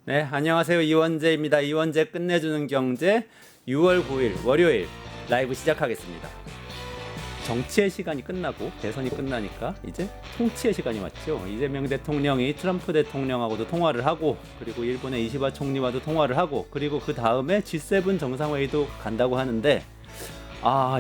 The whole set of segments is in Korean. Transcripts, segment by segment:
네, 안녕하세요. 이원재입니다. 이원재 끝내주는 경제 6월 9일 월요일 라이브 시작하겠습니다. 정치의 시간이 끝나고 대선이 끝나니까 이제 통치의 시간이 왔죠. 이재명 대통령이 트럼프 대통령하고도 통화를 하고, 그리고 일본의 이시바 총리와도 통화를 하고, 그리고 그 다음에 G7 정상회의도 간다고 하는데,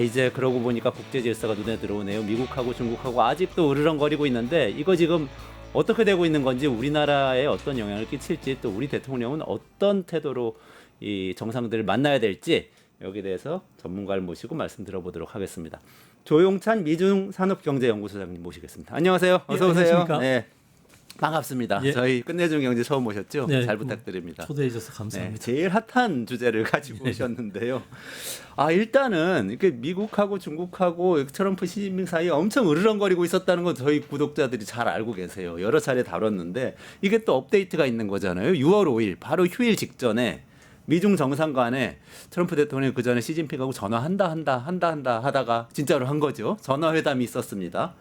이제 그러고 보니까 국제 질서가 눈에 들어오네요. 미국하고 중국하고 아직도 으르렁거리고 있는데, 이거 지금 어떻게 되고 있는 건지, 우리나라에 어떤 영향을 끼칠지, 또 우리 대통령은 어떤 태도로 이 정상들을 만나야 될지, 여기에 대해서 전문가를 모시고 말씀 들어보도록 하겠습니다. 조용찬 미중산업경제연구소장님 모시겠습니다. 안녕하세요. 어서 오세요. 안녕하십니까? 네, 반갑습니다. 예. 저희 끝내주는 경제 처음 오셨죠? 네, 잘 부탁드립니다. 초대해 주셔서 감사합니다. 네, 제일 핫한 주제를 가지고 오셨는데요. 일단은 이렇게 미국하고 중국하고 트럼프 시진핑 사이에 엄청 으르렁거리고 있었다는 건 저희 구독자들이 잘 알고 계세요. 여러 차례 다뤘는데 이게 또 업데이트가 있는 거잖아요. 6월 5일 바로 휴일 직전에 미중 정상 간에 트럼프 대통령이 그 전에 시진핑하고 전화한다 하다가 진짜로 한 거죠. 전화회담이 있었습니다.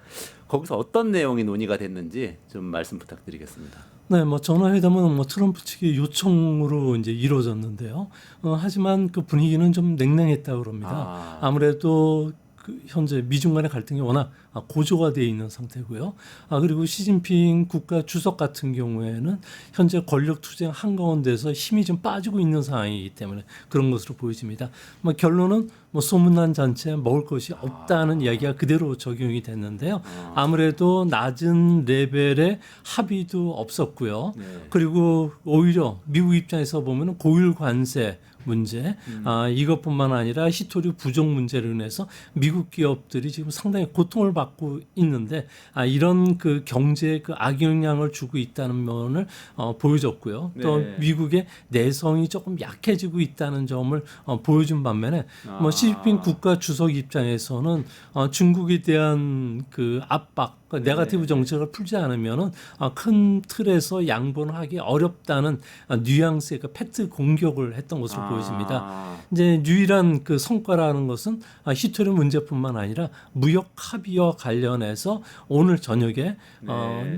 거기서 어떤 내용이 논의가 됐는지 좀 말씀 부탁드리겠습니다. 네, 전화회담은 트럼프 측의 요청으로 이제 이루어졌는데요. 하지만 그 분위기는 좀 냉랭했다고 그럽니다. 아무래도 현재 미중 간의 갈등이 워낙 고조가 되어 있는 상태고요. 그리고 시진핑 국가 주석 같은 경우에는 현재 권력 투쟁 한가운데서 힘이 좀 빠지고 있는 상황이기 때문에 그런 것으로 보여집니다. 결론은 소문난 잔치에 먹을 것이 없다는 이야기가 그대로 적용이 됐는데요. 아무래도 낮은 레벨의 합의도 없었고요. 네. 그리고 오히려 미국 입장에서 보면 고율 관세 문제, 이것뿐만 아니라 히토류 부족 문제로 인해서 미국 기업들이 지금 상당히 고통을 받고 있는데, 이런 그 경제에 그 악영향을 주고 있다는 면을 보여줬고요. 또 네. 미국의 내성이 조금 약해지고 있다는 점을 보여준 반면에 시진핑 국가 주석 입장에서는 중국에 대한 그 압박, 네거티브 정책을 풀지 않으면은 큰 틀에서 양보를 하기 어렵다는 뉘앙스의 그 팩트 공격을 했던 것으로 보여집니다. 이제 유일한 그 성과라는 것은 히토리 문제뿐만 아니라 무역 합의와 관련해서 오늘 저녁에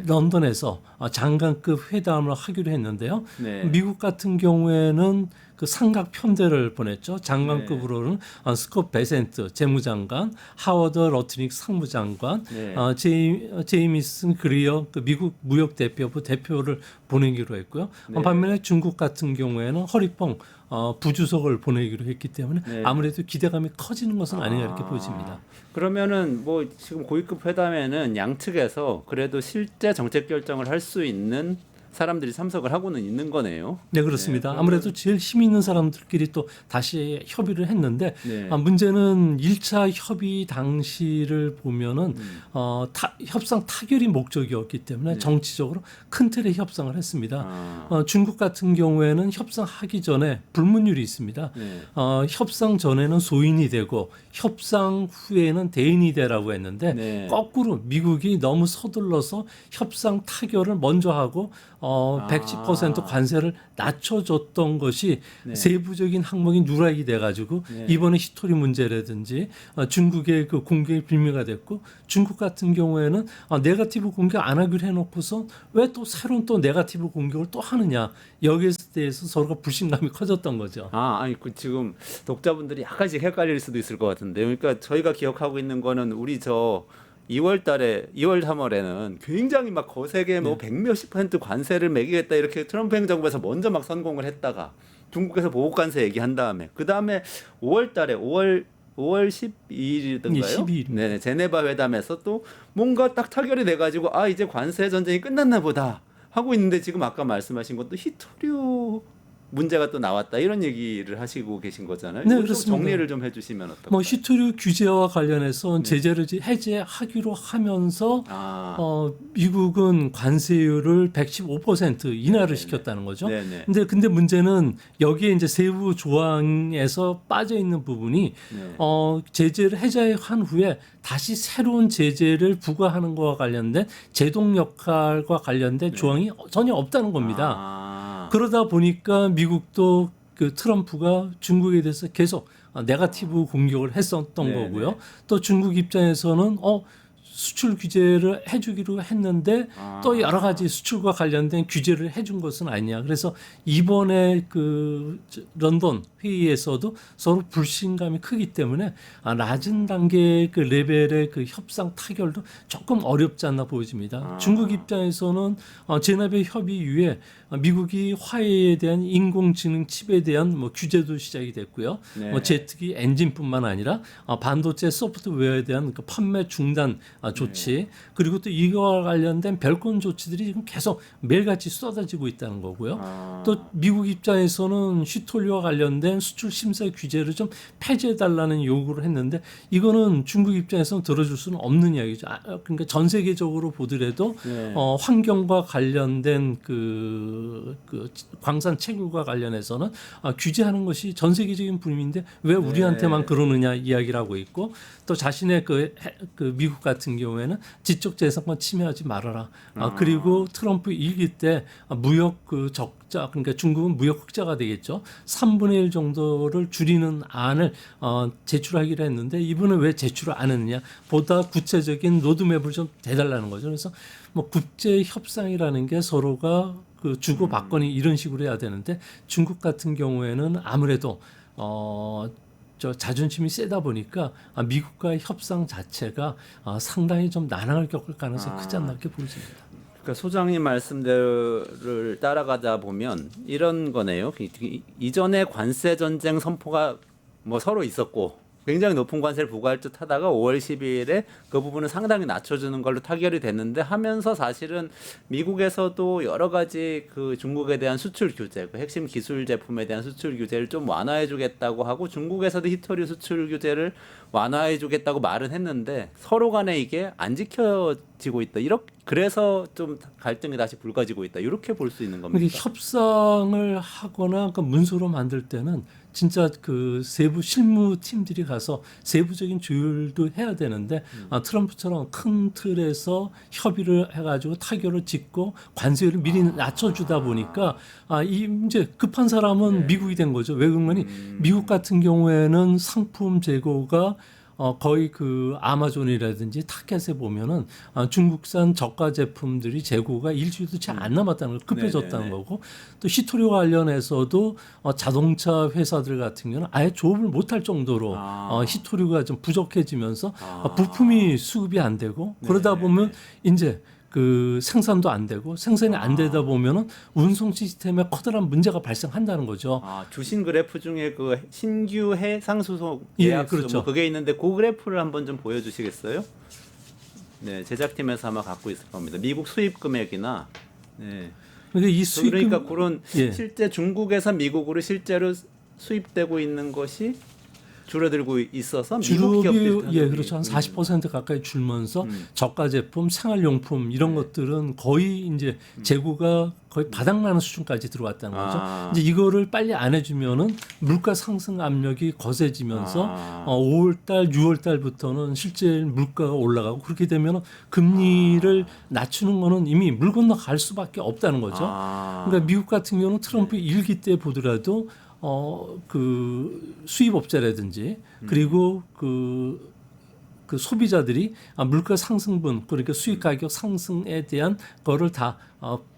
런던에서 장관급 회담을 하기로 했는데요. 네. 미국 같은 경우에는 그 삼각 편대를 보냈죠. 장관급으로는 스콧 베센트 재무장관, 하워드 러트닉 상무장관, 네. 제이미슨 그리어 그 미국 무역대표부 대표를 보내기로 했고요. 네. 반면에 중국 같은 경우에는 허리펑 부주석을 보내기로 했기 때문에 네. 아무래도 기대감이 커지는 것은 아닌가 이렇게 보여집니다. 그러면은 지금 고위급 회담에는 양측에서 그래도 실제 정책 결정을 할 수 있는 사람들이 참석을 하고는 있는 거네요. 네, 그렇습니다. 네, 아무래도 제일 힘 있는 사람들끼리 또 다시 협의를 했는데, 네. 문제는 1차 협의 당시를 보면은 협상 타결이 목적이었기 때문에 정치적으로 큰 틀의 협상을 했습니다. 중국 같은 경우에는 협상하기 전에 불문율이 있습니다. 네. 협상 전에는 소인이 되고 협상 후에는 대인이 되라고 했는데, 네. 거꾸로 미국이 너무 서둘러서 협상 타결을 먼저 하고 110% 관세를 낮춰줬던 것이 세부적인 항목이 누락이 돼가지고 이번에 히토리 문제라든지 중국의 그 공격이 빌미가 됐고, 중국 같은 경우에는 네거티브 공격 안 하기로 해놓고서 왜 또 새로운 또 네거티브 공격을 또 하느냐, 여기에 대해서 서로가 불신감이 커졌던 거죠. 아니 지금 독자분들이 약간씩 헷갈릴 수도 있을 것 같은데, 그러니까 저희가 기억하고 있는 거는 우리 2월 3월에는 굉장히 막 거세게 100몇십 % 관세를 매기겠다 이렇게 트럼프 행정부에서 먼저 막 선공을 했다가 중국에서 보복 관세 얘기한 다음에, 그 다음에 5월 12일이던가요? 12일. 네, 제네바 회담에서 또 뭔가 딱 타결이 돼가지고 이제 관세 전쟁이 끝났나 보다 하고 있는데, 지금 아까 말씀하신 것도 히토류 문제가 또 나왔다 이런 얘기를 하시고 계신 거잖아요. 네, 좀 그렇습니다. 정리를 좀 해주시면 어떨까요? 히토류 규제와 관련해서 제재를 해제하기로 하면서 미국은 관세율을 115% 인하를 시켰다는 거죠. 네네. 근데 문제는 여기에 이제 세부 조항에서 빠져 있는 부분이 제재를 해제한 후에 다시 새로운 제재를 부과하는 것과 관련된 제동 역할과 관련된 조항이 전혀 없다는 겁니다. 그러다 보니까 미국도 그 트럼프가 중국에 대해서 계속 네거티브 공격을 했었던 거고요. 또 중국 입장에서는 수출 규제를 해주기로 했는데 또 여러 가지 수출과 관련된 규제를 해준 것은 아니냐. 그래서 이번에 그 런던 회의에서도 서로 불신감이 크기 때문에 낮은 단계의 그 레벨의 그 협상 타결도 조금 어렵지 않나 보여집니다. 중국 입장에서는 제네베 협의 이후에 미국이 화웨이에 대한 인공지능 칩에 대한 뭐 규제도 시작이 됐고요. 네. 뭐 제트기 엔진뿐만 아니라 반도체 소프트웨어에 대한 그 판매 중단 조치 그리고 또 이거와 관련된 별건 조치들이 지금 계속 매일같이 쏟아지고 있다는 거고요. 또 미국 입장에서는 슈톨리와 관련된 수출 심사 규제를 좀 폐지해달라는 요구를 했는데 이거는 중국 입장에서는 들어줄 수는 없는 이야기죠. 그러니까 전 세계적으로 보더라도 네. 환경과 관련된 그 광산 채굴과 관련해서는 규제하는 것이 전 세계적인 분위기인데 왜 우리한테만 그러느냐 이야기를 하고 있고 또 자신의 그 미국 같은 경우에는 지적 재산권 침해하지 말아라. 그리고 트럼프 일기 때 무역 그 적자 그러니까 중국은 무역 흑자가 되겠죠. 3분의 1 정도를 줄이는 안을 제출하기로 했는데 이분은 왜 제출을 안 했느냐? 보다 구체적인 로드맵을 좀 대달라는 거죠. 그래서 뭐 국제 협상이라는 게 서로가 그 주고 받거니 이런 식으로 해야 되는데 중국 같은 경우에는 아무래도 저 자존심이 세다 보니까 미국과의 협상 자체가 상당히 좀 난항을 겪을 가능성이 크지 않나 이렇게 보여집니다. 그러니까 소장님 말씀대로를 따라가다 보면 이런 거네요. 이전에 관세 전쟁 선포가 뭐 서로 있었고 굉장히 높은 관세를 부과할 듯 하다가 5월 12일에 그 부분을 상당히 낮춰주는 걸로 타결이 됐는데 하면서 사실은 미국에서도 여러 가지 그 중국에 대한 수출 규제, 그 핵심 기술 제품에 대한 수출 규제를 좀 완화해 주겠다고 하고 중국에서도 히토류 수출 규제를 완화해 주겠다고 말은 했는데 서로 간에 이게 안 지켜지고 있다. 그래서 좀 갈등이 다시 불거지고 있다. 이렇게 볼 수 있는 겁니다. 협상을 하거나 그 문서로 만들 때는 진짜 그 세부 실무 팀들이 가서 세부적인 조율도 해야 되는데 트럼프처럼 큰 틀에서 협의를 해가지고 타결을 짓고 관세를 미리 낮춰주다 보니까 이제 급한 사람은 미국이 된 거죠. 왜 그러니 미국 같은 경우에는 상품 재고가 거의 그 아마존이라든지 타켓에 보면은 중국산 저가 제품들이 재고가 일주일도 채 안 남았다는 걸 급해졌다는 거고 또 히토류 관련해서도 자동차 회사들 같은 경우는 아예 조업을 못할 정도로 히토류가 좀 부족해지면서 부품이 수급이 안 되고 그러다 보면 이제 그 생산도 안 되고 생산이 안 되다 보면은 운송 시스템에 커다란 문제가 발생한다는 거죠. 주신 그래프 중에 그 신규 해상 수송 계약수 그렇죠. 뭐 그게 있는데 그 그래프를 한번 좀 보여주시겠어요? 네, 제작팀에서 아마 갖고 있을 겁니다. 미국 수입 금액이나 네. 그러니까 그런 실제 중국에서 미국으로 실제로 수입되고 있는 것이 줄어들고 있어서 미국 기업들이 그렇죠. 한 40% 가까이 줄면서 저가 제품, 생활용품 이런 것들은 거의 이제 재고가 거의 바닥나는 수준까지 들어왔다는 거죠. 이제 이거를 빨리 안 해주면은 물가 상승 압력이 거세지면서 5월달, 6월달부터는 실제 물가가 올라가고 그렇게 되면은 금리를 낮추는 거는 이미 물 건너 갈 수밖에 없다는 거죠. 그러니까 미국 같은 경우는 트럼프 일기 때 보더라도 그 수입업자라든지 그리고 그 소비자들이 물가 상승분 그러니까 수입 가격 상승에 대한 거를 다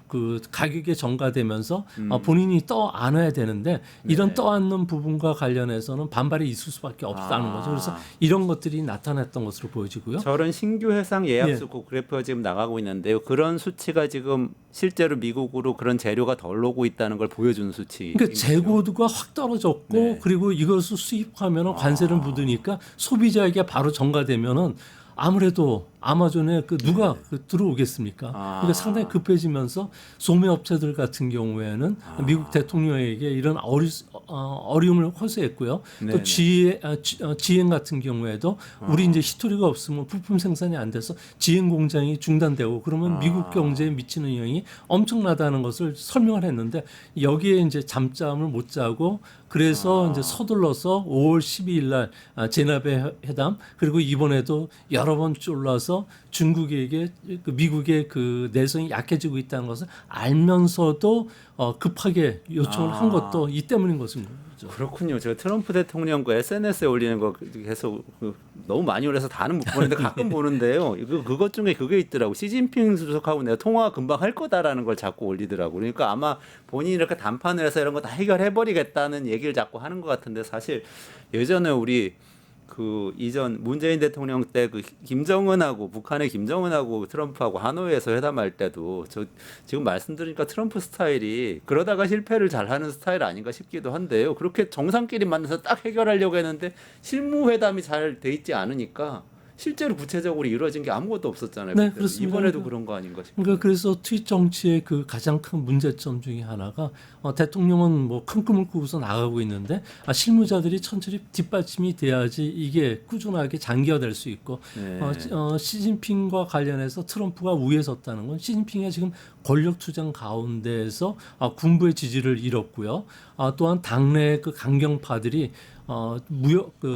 그 가격에 전가되면서 본인이 떠안아야 되는데 이런 떠안는 부분과 관련해서는 반발이 있을 수밖에 없다는 거죠. 그래서 이런 것들이 나타났던 것으로 보여지고요. 저런 신규 해상 예약수 그래프가 지금 나가고 있는데요. 그런 수치가 지금 실제로 미국으로 그런 재료가 덜 오고 있다는 걸 보여주는 수치. 그러니까 재고도가 확 떨어졌고 그리고 이것을 수입하면 관세를 묻으니까 소비자에게 바로 전가되면은 아무래도 아마존에 누가 들어오겠습니까? 그러니까 상당히 급해지면서 소매업체들 같은 경우에는 미국 대통령에게 이런 어려움을 호소했고요. 또 GM 같은 경우에도 우리 이제 히토리가 없으면 부품 생산이 안 돼서 GM 공장이 중단되고 그러면 미국 경제에 미치는 영향이 엄청나다는 것을 설명을 했는데 여기에 이제 잠잠을 못 자고 그래서 이제 서둘러서 5월 12일 날 제네베 회담 그리고 이번에도 여러 번 쫄라서 중국에게 미국의 그 내성이 약해지고 있다는 것을 알면서도 급하게 요청을 한 것도 이 때문인 것입니다. 있었죠. 그렇군요. 제가 트럼프 대통령 그 SNS에 올리는 거 계속 너무 많이 올려서 다는 못 보는데 가끔 보는데요. 그것 중에 그게 있더라고. 시진핑 주석하고 내가 통화 금방 할 거다라는 걸 자꾸 올리더라고. 그러니까 아마 본인이 이렇게 담판을 해서 이런 거 다 해결해버리겠다는 얘기를 자꾸 하는 것 같은데 사실 예전에 우리 그 이전 문재인 대통령 때 그 김정은하고 북한의 김정은하고 트럼프하고 하노이에서 회담할 때도 저 지금 말씀드리니까 트럼프 스타일이 그러다가 실패를 잘하는 스타일 아닌가 싶기도 한데요. 그렇게 정상끼리 만나서 딱 해결하려고 했는데 실무 회담이 잘 돼 있지 않으니까 실제로 구체적으로 이루어진 게 아무것도 없었잖아요. 네, 그때. 그렇습니다. 이번에도 그런 거 아닌가 싶어요. 그러니까 그래서 트윗 정치의 그 가장 큰 문제점 중에 하나가 대통령은 뭐 큰 꿈을 꾸고서 나가고 있는데 실무자들이 천천히 뒷받침이 돼야지 이게 꾸준하게 장기화될 수 있고 네. 시진핑과 관련해서 트럼프가 우위에 섰다는 건 시진핑이 지금 권력 투쟁 가운데에서 군부의 지지를 잃었고요. 또한 당내 그 강경파들이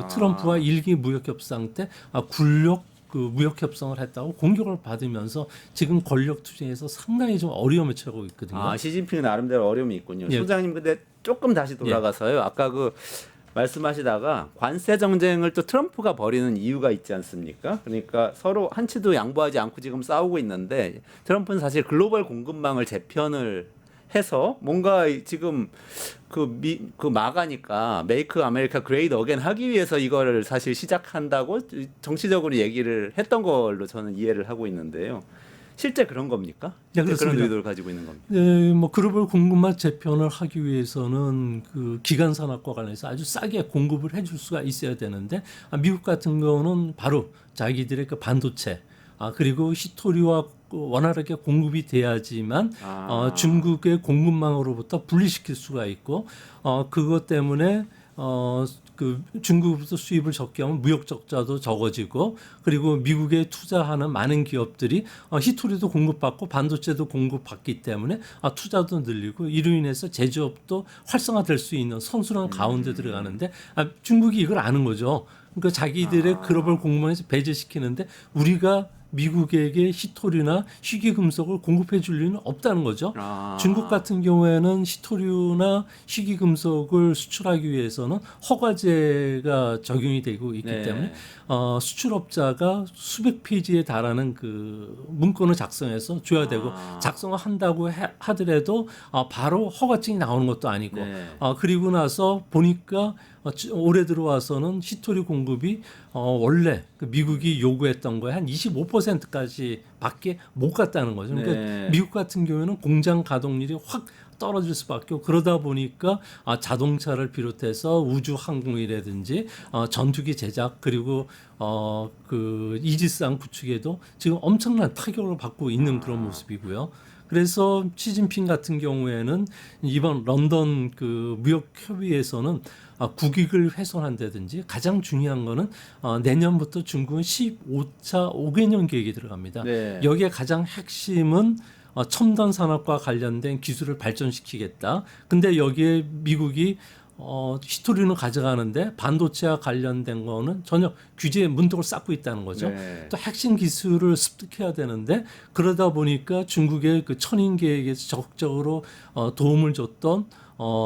트럼프와 일기 무역 협상 때 굴욕 그 무역 협상을 했다고 공격을 받으면서 지금 권력 투쟁에서 상당히 좀 어려움에 처하고 있거든요. 시진핑은 나름대로 어려움이 있군요. 예. 소장님 근데 조금 다시 돌아가서요. 아까 그 말씀하시다가 관세 정쟁을 또 트럼프가 벌이는 이유가 있지 않습니까? 그러니까 서로 한치도 양보하지 않고 지금 싸우고 있는데 트럼프는 사실 글로벌 공급망을 재편을 해서 뭔가 지금 그 마가니까 메이크 아메리카 그레이트 어게인 하기 위해서 이거를 사실 시작한다고 정치적으로 얘기를 했던 걸로 저는 이해를 하고 있는데요. 실제 그런 겁니까? 네, 실제 그런 그렇습니다. 의도를 가지고 있는 겁니까? 네, 뭐 글로벌 공급망 재편을 하기 위해서는 그 기간 산업과 관련해서 아주 싸게 공급을 해줄 수가 있어야 되는데 미국 같은 경우는 바로 자기들의 그 반도체 그리고 히토리와 원활하게 공급이 돼야지만 중국의 공급망으로부터 분리시킬 수가 있고 그것 때문에 그 중국으로부터 수입을 적게 하면 무역 적자도 적어지고 그리고 미국에 투자하는 많은 기업들이 히토리도 공급받고 반도체도 공급받기 때문에 투자도 늘리고 이로 인해서 제조업도 활성화될 수 있는 선순환 가운데 들어가는데 중국이 이걸 아는 거죠. 그러니까 자기들의 글로벌 공급망에서 배제시키는데 우리가 미국에게 히토류나 희귀금속을 공급해 줄 리는 없다는 거죠. 중국 같은 경우에는 히토류나 희귀금속을 수출하기 위해서는 허가제가 적용이 되고 있기 때문에 수출업자가 수백 페이지에 달하는 그 문건을 작성해서 줘야 되고 작성을 한다고 하더라도 바로 허가증이 나오는 것도 아니고 그리고 나서 보니까 올해 들어와서는 히토리 공급이 원래 그 미국이 요구했던 거에 한 25%까지 밖에 못 갔다는 거죠. 그러니까 미국 같은 경우에는 공장 가동률이 확 떨어질 수밖에 없고 그러다 보니까 자동차를 비롯해서 우주 항공이라든지 전투기 제작 그리고 그 이지스함 구축에도 지금 엄청난 타격을 받고 있는 그런 모습이고요. 그래서 시진핑 같은 경우에는 이번 런던 그 무역 협의에서는 국익을 훼손한다든지 가장 중요한 거는 내년부터 중국은 15차 5개년 계획이 들어갑니다. 여기에 가장 핵심은 첨단 산업과 관련된 기술을 발전시키겠다. 근데 여기에 미국이 히토리는 가져가는데 반도체와 관련된 거는 전혀 규제의 문턱을 쌓고 있다는 거죠. 또 핵심 기술을 습득해야 되는데 그러다 보니까 중국의 그 천인 계획에서 적극적으로 도움을 줬던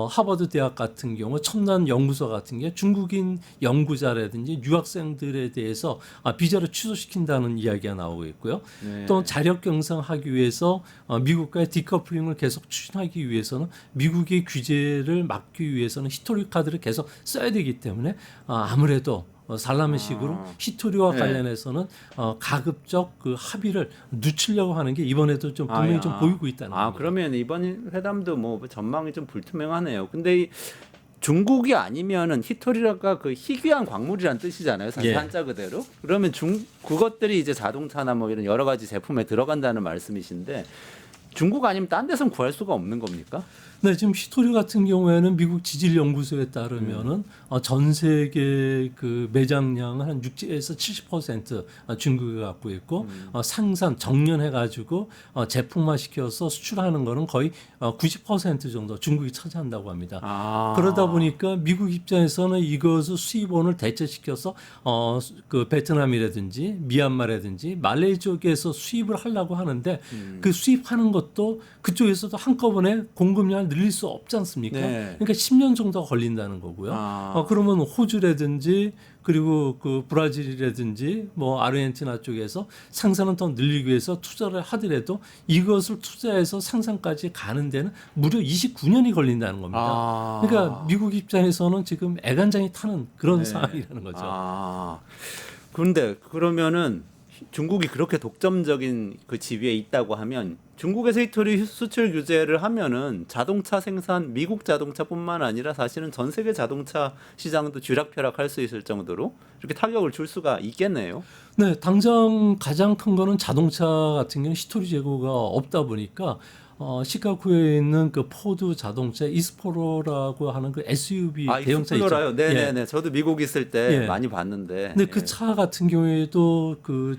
하버드 대학 같은 경우 첨단 연구소 같은 게 중국인 연구자라든지 유학생들에 대해서 비자를 취소시킨다는 이야기가 나오고 있고요. 또 자력 경상하기 위해서 미국과의 디커플링을 계속 추진하기 위해서는 미국의 규제를 막기 위해서는 히토리 카드를 계속 써야 되기 때문에 아무래도 살라미식으로 히토리와 관련해서는 가급적 그 합의를 늦추려고 하는 게 이번에도 좀 분명히 좀 보이고 있다는 겁니다. 그러면 이번 회담도 뭐 전망이 좀 불투명하네요. 근데 이 중국이 아니면은 히토리가 그 희귀한 광물이란 뜻이잖아요. 사실 한자 그대로. 그러면 그것들이 이제 자동차나 뭐 이런 여러 가지 제품에 들어간다는 말씀이신데 중국 아니면 딴 데선 구할 수가 없는 겁니까? 네, 지금 히토리 같은 경우에는 미국 지질연구소에 따르면은 전 세계 그 매장량은 한 60에서 70% 중국이 갖고 있고 생산 정년해가지고 제품화 시켜서 수출하는 거는 거의 90% 정도 중국이 차지한다고 합니다. 그러다 보니까 미국 입장에서는 이것을 수입원을 대체시켜서 그 베트남이라든지 미얀마라든지 말레이 쪽에서 수입을 하려고 하는데 그 수입하는 것 것도 그쪽에서도 한꺼번에 공급량을 늘릴 수 없지 않습니까? 네. 그러니까 10년 정도가 걸린다는 거고요. 그러면 호주라든지 그리고 그 브라질이라든지 뭐 아르헨티나 쪽에서 생산을 더 늘리기 위해서 투자를 하더라도 이것을 투자해서 생산까지 가는 데는 무려 29년이 걸린다는 겁니다. 그러니까 미국 입장에서는 지금 애간장이 타는 그런 상황이라는 거죠. 그런데 그러면은 중국이 그렇게 독점적인 그 지위에 있다고 하면 중국에서 히토리 수출 규제를 하면은 자동차 생산 미국 자동차뿐만 아니라 사실은 전 세계 자동차 시장도 쥐락펴락할 수 있을 정도로 이렇게 타격을 줄 수가 있겠네요. 네, 당장 가장 큰 거는 자동차 같은 경우는 히토리 재고가 없다 보니까 시카고에 있는 그 포드 자동차 이스포로라고 하는 그 SUV 대형차 있죠. 익스플로라요. 네네네. 저도 미국 있을 때 예. 많이 봤는데. 근데 그 차 같은 경우에도 그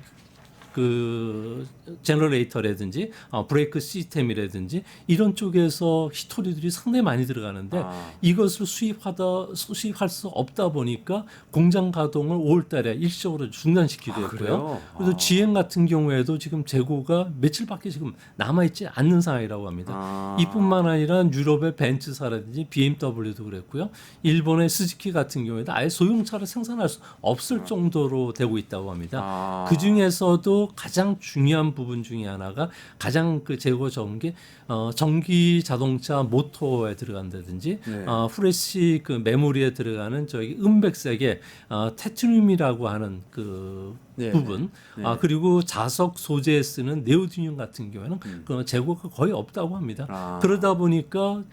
제너레이터라든지 브레이크 시스템이라든지 이런 쪽에서 히토리들이 상당히 많이 들어가는데 이것을 수입할 수 없다 보니까 공장 가동을 5월달에 일시적으로 중단시키기도 했고요. 그래서 GM 같은 경우에도 지금 재고가 며칠밖에 지금 남아있지 않는 상황이라고 합니다. 이뿐만 아니라 유럽의 벤츠사라든지 BMW도 그랬고요. 일본의 스즈키 같은 경우에도 아예 소형차를 생산할 수 없을 정도로 되고 있다고 합니다. 그 중에서도 가장 중요한 부분 중에 하나가 가장 그 재고 적은 게 전기 자동차 모터에 들어간다든지 후레쉬 그 메모리에 들어가는 저기 음백색의 테트륨이라고 하는 그 부분 그리고 자석 소재에 쓰는 네오디듐 같은 경우에는 그 재고가 거의 없다고 합니다. 그러다 보니까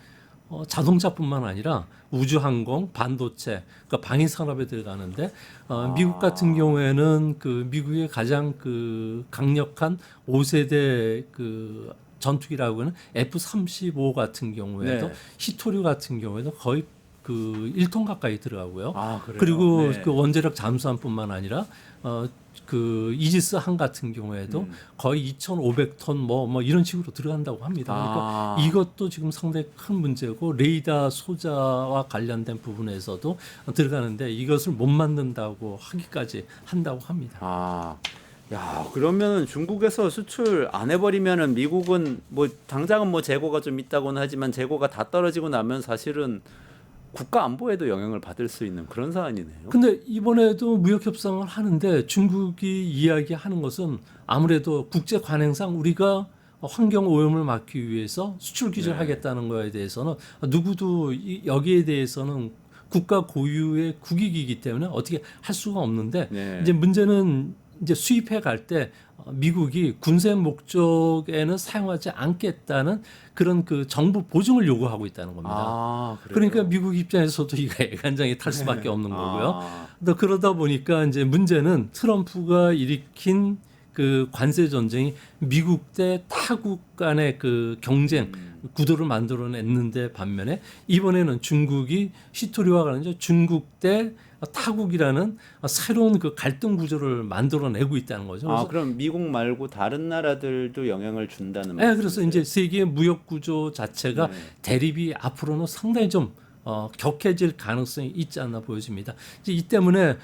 자동차뿐만 아니라 우주항공, 반도체, 그러니까 방위 산업에 들어가는데 미국 같은 경우에는 그 미국의 가장 그 강력한 5세대 그 전투기라고 하는 F-35 같은 경우에도 히토류 같은 경우에도 거의 그 1톤 가까이 들어가고요. 그리고 그 원자력 잠수함뿐만 아니라 그 이지스 항 같은 경우에도 거의 2,500톤 뭐 이런 식으로 들어간다고 합니다. 그러니까 이것도 지금 상당히 큰 문제고 레이더 소자와 관련된 부분에서도 들어가는데 이것을 못 만든다고 하기까지 한다고 합니다. 야, 그러면 중국에서 수출 안 해버리면은 미국은 뭐 당장은 뭐 재고가 좀 있다고는 하지만 재고가 다 떨어지고 나면 사실은 국가 안보에도 영향을 받을 수 있는 그런 사안이네요. 근데 이번에도 무역 협상을 하는데 중국이 이야기하는 것은 아무래도 국제 관행상 우리가 환경 오염을 막기 위해서 수출 규제를 하겠다는 거에 대해서는 누구도 여기에 대해서는 국가 고유의 국익이기 때문에 어떻게 할 수가 없는데 이제 문제는 이제 수입해 갈 때 미국이 군사 목적에는 사용하지 않겠다는 그런 그 정부 보증을 요구하고 있다는 겁니다. 그러니까 미국 입장에서도 이거 애간장이 탈 수밖에 없는 거고요. 또 그러다 보니까 이제 문제는 트럼프가 일으킨 그 관세 전쟁이 미국 대 타국 간의 그 경쟁 구도를 만들어냈는데 반면에 이번에는 중국이 히토리와 관련해서 중국 대 타국이라는 새로운 그 갈등 구조를 만들어내고 있다는 거죠. 그럼 미국 말고 다른 나라들도 영향을 준다는 말이죠? 네, 그래서 이제 세계 무역 구조 자체가 대립이 앞으로는 상당히 좀 격해질 가능성이 있지 않나 보여집니다. 이제 이 때문에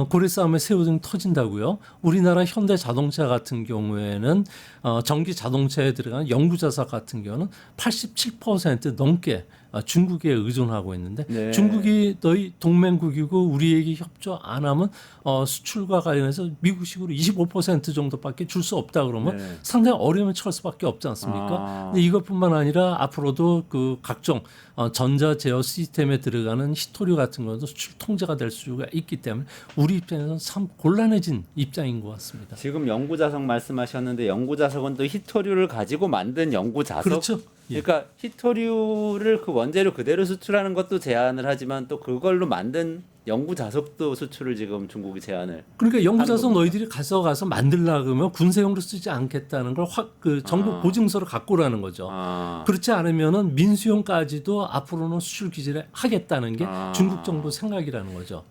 고래 싸움에 새우등이 터진다고요. 우리나라 현대 자동차 같은 경우에는 전기 자동차에 들어가는 연구 자사 같은 경우는 87% 넘게 중국에 의존하고 있는데 중국이 너희 동맹국이고 우리에게 협조 안 하면 수출과 관련해서 미국식으로 25% 정도밖에 줄 수 없다 그러면 상당히 어려움을 처할 수밖에 없지 않습니까? 근데 이것뿐만 아니라 앞으로도 그 각종 전자 제어 시스템에 들어가는 히토류 같은 것도 수출 통제가 될 수가 있기 때문에 우리 입장에서는 참 곤란해진 입장인 것 같습니다. 지금 연구 자석 말씀하셨는데 연구 자석은 또 히토류를 가지고 만든 연구 자석. 그렇죠. 그러니까 히토류를 그 원재료 그대로 수출하는 것도 제한을 하지만 또 그걸로 만든 연구 자석도 수출을 지금 중국이 제한을. 그러니까 연구 자석 너희들이 가서 만들라 그러면 군사용으로 쓰지 않겠다는 걸 그 정부 보증서를 갖고 오라는 거죠. 그렇지 않으면은 민수용까지도 앞으로는 수출 규제를 하겠다는 게 중국 정부 생각이라는 거죠.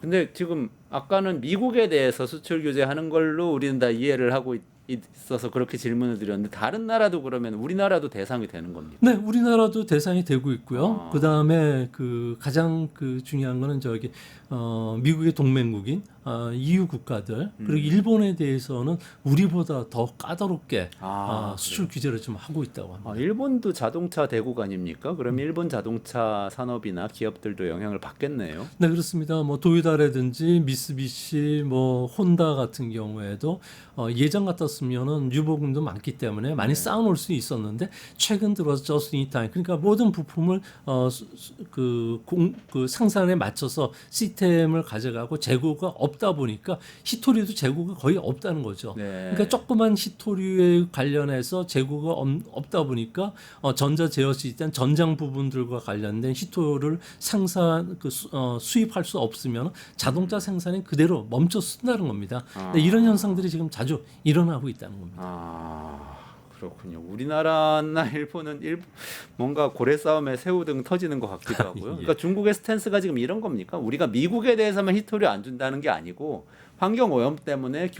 근데 지금 아까는 미국에 대해서 수출 규제하는 걸로 우리는 다 이해를 하고 있어서 그렇게 질문을 드렸는데 다른 나라도 그러면 우리나라도 대상이 되는 겁니까? 네, 우리나라도 대상이 되고 있고요. 그 다음에 그 가장 그 중요한 거는 저기 미국의 동맹국인 EU 국가들 그리고 일본에 대해서는 우리보다 더 까다롭게 수출 규제를 좀 하고 있다고 합니다. 일본도 자동차 대국 아닙니까? 그럼 일본 자동차 산업이나 기업들도 영향을 받겠네요. 네, 그렇습니다. 뭐 도요타라든지 미쓰비시, 뭐 혼다 같은 경우에도 예전 같았으면은 유보금도 많기 때문에 많이 쌓아놓을 수 있었는데 최근 들어서 just in time, 그러니까 모든 부품을 그 생산에 맞춰서 시스템을 가져가고 재고가 없다 보니까 히토류도 재고가 거의 없다는 거죠. 네. 그러니까 조그만 히토류에 관련해서 재고가 없다 보니까 전자 제어 시스템 전장 부분들과 관련된 히토를 수입할 수 없으면 자동차 생산이 그대로 멈춰 쓴다는 겁니다. 이런 현상들이 지금 자주 일어나고 있다는 겁니다. 그렇군요. 우리나라나 일본은 뭔가 고래 싸움에 새우등 터지는 것 같기도 하고요. 그러니까 중국의 스탠스가 지금 이런 겁니까? 우리가 미국에 대해서만 히토류 안 준다는 게 아니고 환경 오염 때문에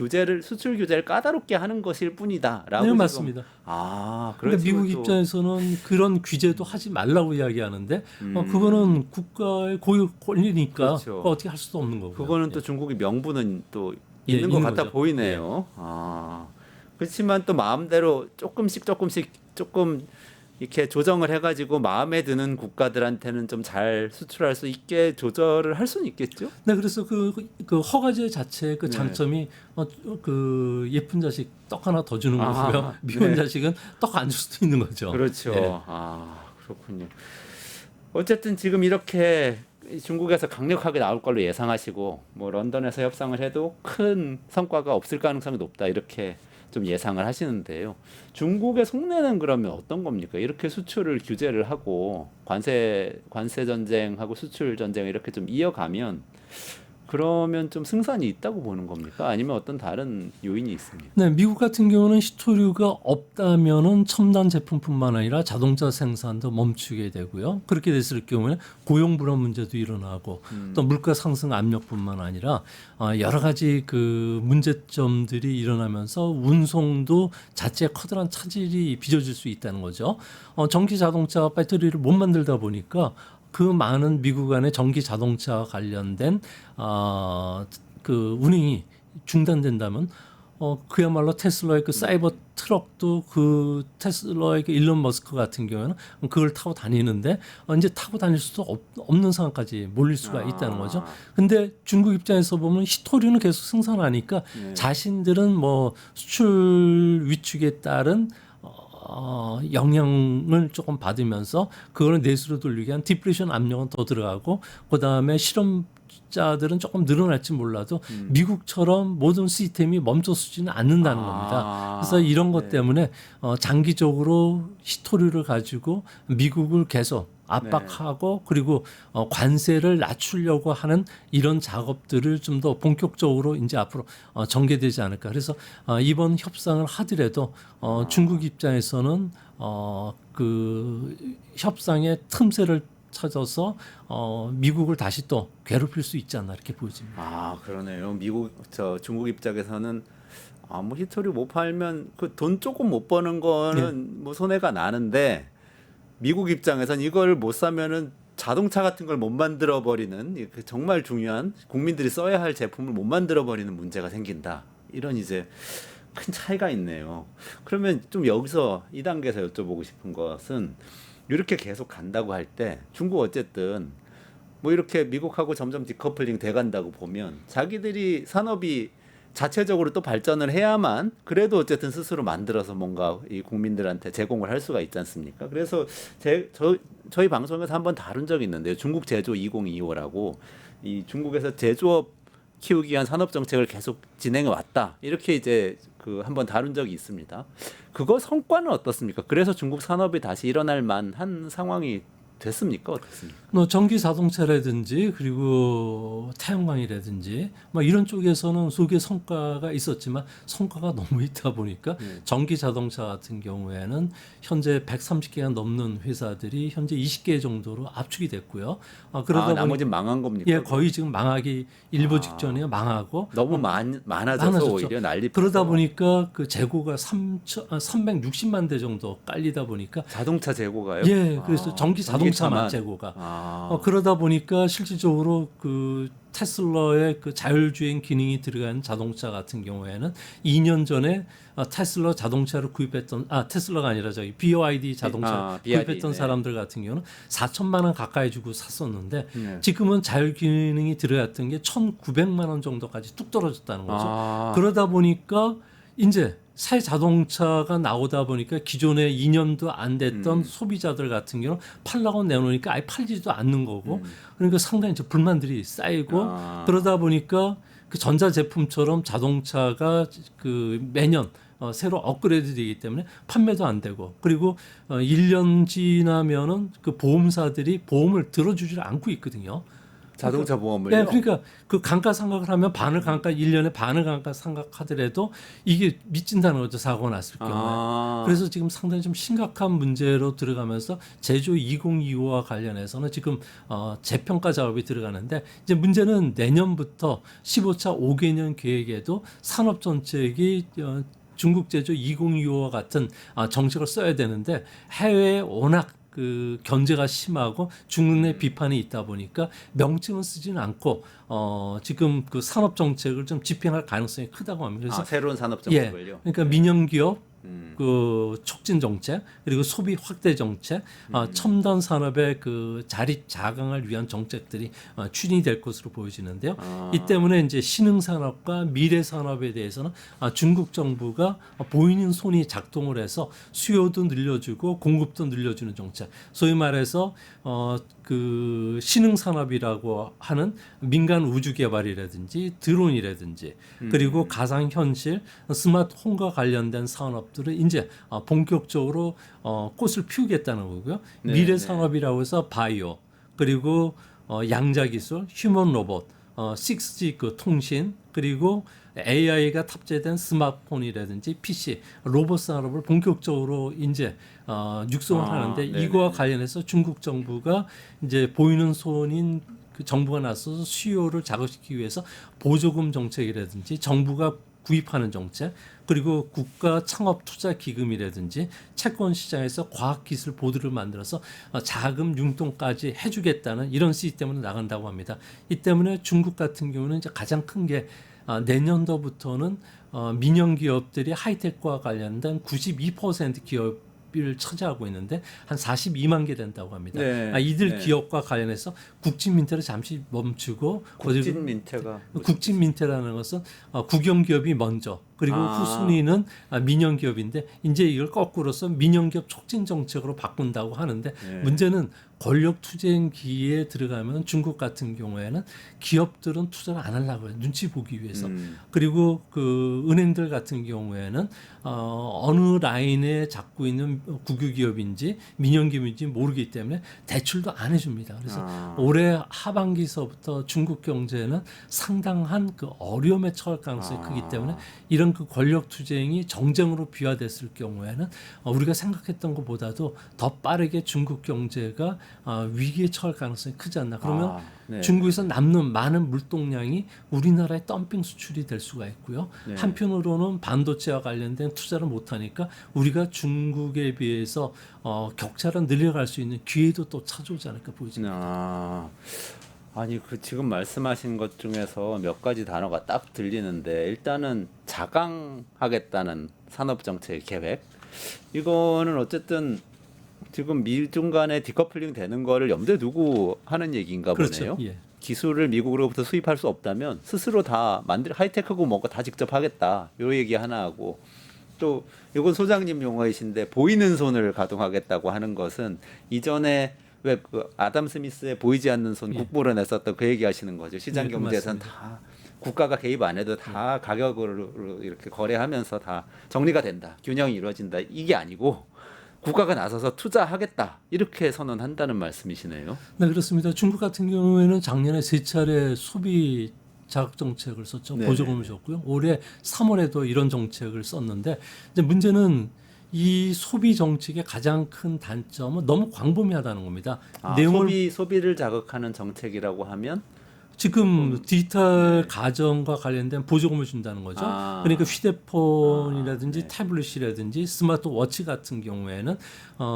수출 규제를 까다롭게 하는 것일 뿐이다라고. 네, 맞습니다. 그러니까 미국 입장에서는 그런 규제도 하지 말라고 이야기하는데 그거는 국가의 고유 권리니까 그렇죠. 어떻게 할 수도 없는 거고요. 그거는 또 중국의 명분은 또 있는 것 같아 거죠. 보이네요. 그렇지만 또 마음대로 조금씩 조금 이렇게 조정을 해가지고 마음에 드는 국가들한테는 좀 잘 수출할 수 있게 조절을 할 수는 있겠죠. 네, 그래서 그 허가제 자체의 그 장점이 그 예쁜 자식 떡 하나 더 주는 거고요. 미운 자식은 떡 안 줄 수도 있는 거죠. 그렇죠. 네. 그렇군요. 어쨌든 지금 이렇게 중국에서 강력하게 나올 걸로 예상하시고 뭐 런던에서 협상을 해도 큰 성과가 없을 가능성이 높다 이렇게 좀 예상을 하시는데요. 중국의 속내는 그러면 어떤 겁니까? 이렇게 수출을 규제를 하고 관세 전쟁하고 수출 전쟁을 이렇게 좀 이어가면 그러면 좀 승산이 있다고 보는 겁니까? 아니면 어떤 다른 요인이 있습니까? 네, 미국 같은 경우는 히토류가 없다면은 첨단 제품뿐만 아니라 자동차 생산도 멈추게 되고요. 그렇게 됐을 경우에는 고용 불안 문제도 일어나고 또 물가 상승 압력뿐만 아니라 여러 가지 그 문제점들이 일어나면서 운송도 자체 커다란 차질이 빚어질 수 있다는 거죠. 전기 자동차 배터리를 못 만들다 보니까 그 많은 미국 안의 전기 자동차 관련된 그 운행이 중단된다면 그야말로 테슬라의 그 사이버 트럭도 그 테슬라의 그 일론 머스크 같은 경우에는 그걸 타고 다니는데 이제 타고 다닐 수도 없는 상황까지 몰릴 수가 있다는 거죠. 근데 중국 입장에서 보면 히토류는 계속 생산하니까 자신들은 뭐 수출 위축에 따른 영향을 조금 받으면서 그거를 내수로 돌리게 한 디프레션 압력은 더 들어가고 그다음에 실험자들은 조금 늘어날지 몰라도 미국처럼 모든 시스템이 멈춰서지는 않는다는 겁니다. 그래서 이런 것 때문에 장기적으로 히토류를 가지고 미국을 계속 압박하고 그리고 관세를 낮추려고 하는 이런 작업들을 좀 더 본격적으로 이제 앞으로 전개되지 않을까. 그래서 이번 협상을 하더라도 중국 입장에서는 그 협상의 틈새를 찾아서 미국을 다시 또 괴롭힐 수 있지 않나 이렇게 보여집니다. 그러네요. 중국 입장에서는 뭐 히토류 못 팔면 그 돈 조금 못 버는 거는 뭐 손해가 나는데 미국 입장에선 이걸 못 사면은 자동차 같은 걸 못 만들어 버리는 정말 중요한 국민들이 써야 할 제품을 못 만들어 버리는 문제가 생긴다. 이런 이제 큰 차이가 있네요. 그러면 좀 여기서 이 단계에서 여쭤보고 싶은 것은 이렇게 계속 간다고 할 때 중국 어쨌든 뭐 이렇게 미국하고 점점 디커플링 돼 간다고 보면 자기들이 산업이 자체적으로 또 발전을 해야만 그래도 어쨌든 스스로 만들어서 뭔가 이 국민들한테 제공을 할 수가 있지 않습니까? 그래서 저희 방송에서 한번 다룬 적이 있는데요. 중국 제조 2025라고 이 중국에서 제조업 키우기 위한 산업 정책을 계속 진행해 왔다. 이렇게 이제 그 한번 다룬 적이 있습니다. 그거 성과는 어떻습니까? 그래서 중국 산업이 다시 일어날 만한 상황이 됐습니까? 어떻습니까? 전기 자동차라든지 그리고 태양광이라든지 뭐 이런 쪽에서는 소기의 성과가 있었지만 성과가 너무 있다 보니까 전기 자동차 같은 경우에는 현재 130개가 넘는 회사들이 현재 20개 정도로 압축이 됐고요. 그러다 나머지는 망한 겁니까? 예, 거의 지금 망하기 일보 직전이에요. 망하고 너무 많아져서 오히려 난리. 그러다 보니까 그 재고가 360만 대 정도 깔리다 보니까 자동차 재고가요? 예, 그래서 전기 자동차 자동차만 재고가. 그러다 보니까 실질적으로 그 테슬라의 그 자율주행 기능이 들어간 자동차 같은 경우에는 2년 전에 테슬라 자동차를 구입했던 테슬라가 아니라 저기 BYD 자동차 구입했던 사람들 같은 경우는 4천만 원 가까이 주고 샀었는데 지금은 자율 기능이 들어갔던 게 1,900만 원 정도까지 뚝 떨어졌다는 거죠. 그러다 보니까 이제 새 자동차가 나오다 보니까 기존에 2년도 안 됐던 소비자들 같은 경우는 팔라고 내놓으니까 아예 팔지도 않는 거고 그러니까 상당히 이제 불만들이 쌓이고 그러다 보니까 그 전자 제품처럼 자동차가 그 매년 새로 업그레이드 되기 때문에 판매도 안 되고 그리고 1년 지나면은 그 보험사들이 보험을 들어주질 않고 있거든요. 자동차 보험을요? 네, 그러니까 그 감가상각을 하면 반을 감가 1년에 반을 감가상각하더라도 이게 미친다는 거죠. 사고가 났을 경우에. 그래서 지금 상당히 좀 심각한 문제로 들어가면서 제조 2025와 관련해서는 지금 재평가 작업이 들어가는데 이제 문제는 내년부터 15차 5개년 계획에도 산업 정책이 중국 제조 2025와 같은 정책을 써야 되는데 해외에 워낙 그 견제가 심하고 중국 내 비판이 있다 보니까 명칭은 쓰지는 않고 지금 그 산업 정책을 좀 집행할 가능성이 크다고 합니다. 그래서 새로운 산업 정책을요. 예, 그러니까 민영 기업 그 촉진 정책 그리고 소비 확대 정책, 첨단 산업의 그 자립 자강을 위한 정책들이 추진이 될 것으로 보여지는데요. 이 때문에 이제 신흥 산업과 미래 산업에 대해서는 중국 정부가 보이는 손이 작동을 해서 수요도 늘려주고 공급도 늘려주는 정책. 소위 말해서 그 신흥 산업이라고 하는 민간 우주 개발이라든지 드론이라든지 그리고 가상 현실, 스마트홈과 관련된 산업들을 이제 본격적으로 꽃을 피우겠다는 거고요. 네, 미래 산업이라고 해서 바이오 그리고 양자 기술, 휴먼 로봇, 6G 그 통신 그리고 AI가 탑재된 스마트폰이라든지 PC, 로봇 산업을 본격적으로 이제 육성을 하는데 이거와 관련해서 중국 정부가 이제 보이는 손인 그 정부가 나서서 수요를 자극시키기 위해서 보조금 정책이라든지 정부가 구입하는 정책 그리고 국가 창업 투자 기금이라든지 채권 시장에서 과학기술 보드를 만들어서 자금 융통까지 해주겠다는 이런 시스템으로 나간다고 합니다. 이 때문에 중국 같은 경우는 이제 가장 큰 게 내년도부터는 민영 기업들이 하이텍과 관련된 92% 기업을 차지하고 있는데 한 42만 개 된다고 합니다. 이들 기업과 관련해서 국진민퇴를 잠시 멈추고 국진민퇴라는 것은 국영기업이 먼저 그리고 후순위는 민영기업인데 이제 이걸 거꾸로서 민영기업 촉진 정책으로 바꾼다고 하는데 문제는 권력 투쟁기에 들어가면 중국 같은 경우에는 기업들은 투자를 안 하려고 해요. 눈치 보기 위해서. 그리고 그 은행들 같은 경우에는 어느 라인에 잡고 있는 국유기업인지 민영기업인지 모르기 때문에 대출도 안 해줍니다. 그래서 올해 하반기서부터 중국 경제는 상당한 그 어려움에 처할 가능성이 크기 때문에 이런 그 권력 투쟁이 정쟁으로 비화됐을 경우에는 우리가 생각했던 것보다도 더 빠르게 중국 경제가 위기에 처할 가능성이 크지 않나. 그러면 중국에서 남는 많은 물동량이 우리나라의 덤핑 수출이 될 수가 있고요. 한편으로는 반도체와 관련된 투자를 못하니까 우리가 중국에 비해서 격차를 늘려갈 수 있는 기회도 또 찾아오지 않을까 보여집니다. 아니 그 지금 말씀하신 것 중에서 몇 가지 단어가 딱 들리는데 일단은 자강하겠다는 산업정책 계획 이거는 어쨌든 지금 미중 간에 디커플링 되는 거를 염두에 두고 하는 얘기인가 보네요. 예. 기술을 미국으로부터 수입할 수 없다면 스스로 다 하이테크고 뭐고 다 직접 하겠다. 요 얘기 하나 하고 또 이건 소장님 용어이신데 보이는 손을 가동하겠다고 하는 것은 이전에 왜 그 아담 스미스의 보이지 않는 손 국보를 냈었던 그 얘기하시는 거죠. 시장 경제에서는 다 국가가 개입 안 해도 다 가격으로 이렇게 거래하면서 다 정리가 된다. 균형이 이루어진다. 이게 아니고 국가가 나서서 투자하겠다. 이렇게 선언한다는 말씀이시네요. 네, 그렇습니다. 중국 같은 경우에는 작년에 3차례 소비 자극 정책을 썼죠. 보조금을 줬고요. 올해 3월에도 이런 정책을 썼는데 이제 문제는 이 소비 정책의 가장 큰 단점은 너무 광범위하다는 겁니다. 소비를 자극하는 정책이라고 하면 지금 디지털 가전과 관련된 보조금을 준다는 거죠. 그러니까 휴대폰이라든지 태블릿이라든지 스마트워치 같은 경우에는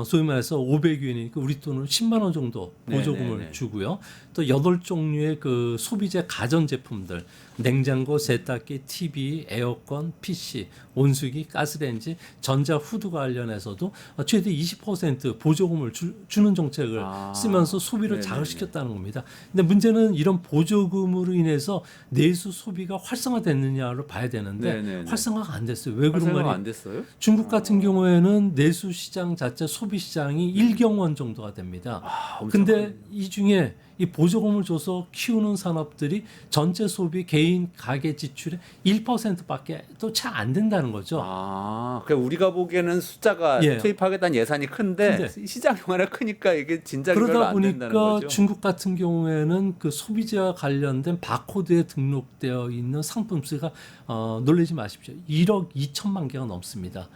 소위 말해서 500위안이니까 우리 돈으로 10만 원 정도 보조금을 주고요. 또 8종류의 그 소비재 가전 제품들, 냉장고, 세탁기, TV, 에어컨, PC, 온수기, 가스레인지, 전자 후드 관련해서도 최대 20% 보조금을 주는 정책을 쓰면서 소비를 자극시켰다는 겁니다. 근데 문제는 이런 보조금으로 인해서 내수 소비가 활성화됐느냐를 봐야 되는데 활성화가 안 됐어요. 왜 그런 말이? 안 됐어요? 중국 같은 경우에는 내수 시장 자체 소비 시장이 1경원 정도가 됩니다. 근데 이 중에 이 보조금을 줘서 키우는 산업들이 전체 소비 개인 가계 지출의 1%밖에 또 채 안 된다는 거죠. 그러니까 우리가 보기에는 숫자가 예. 투입하겠다는 예산이 큰데 시장이 워낙 크니까 이게 진작이 별로 그러다 안 된다는 보니까 거죠. 중국 같은 경우에는 그 소비자와 관련된 바코드에 등록되어 있는 상품 수가 놀라지 마십시오. 1억 2천만 개가 넘습니다.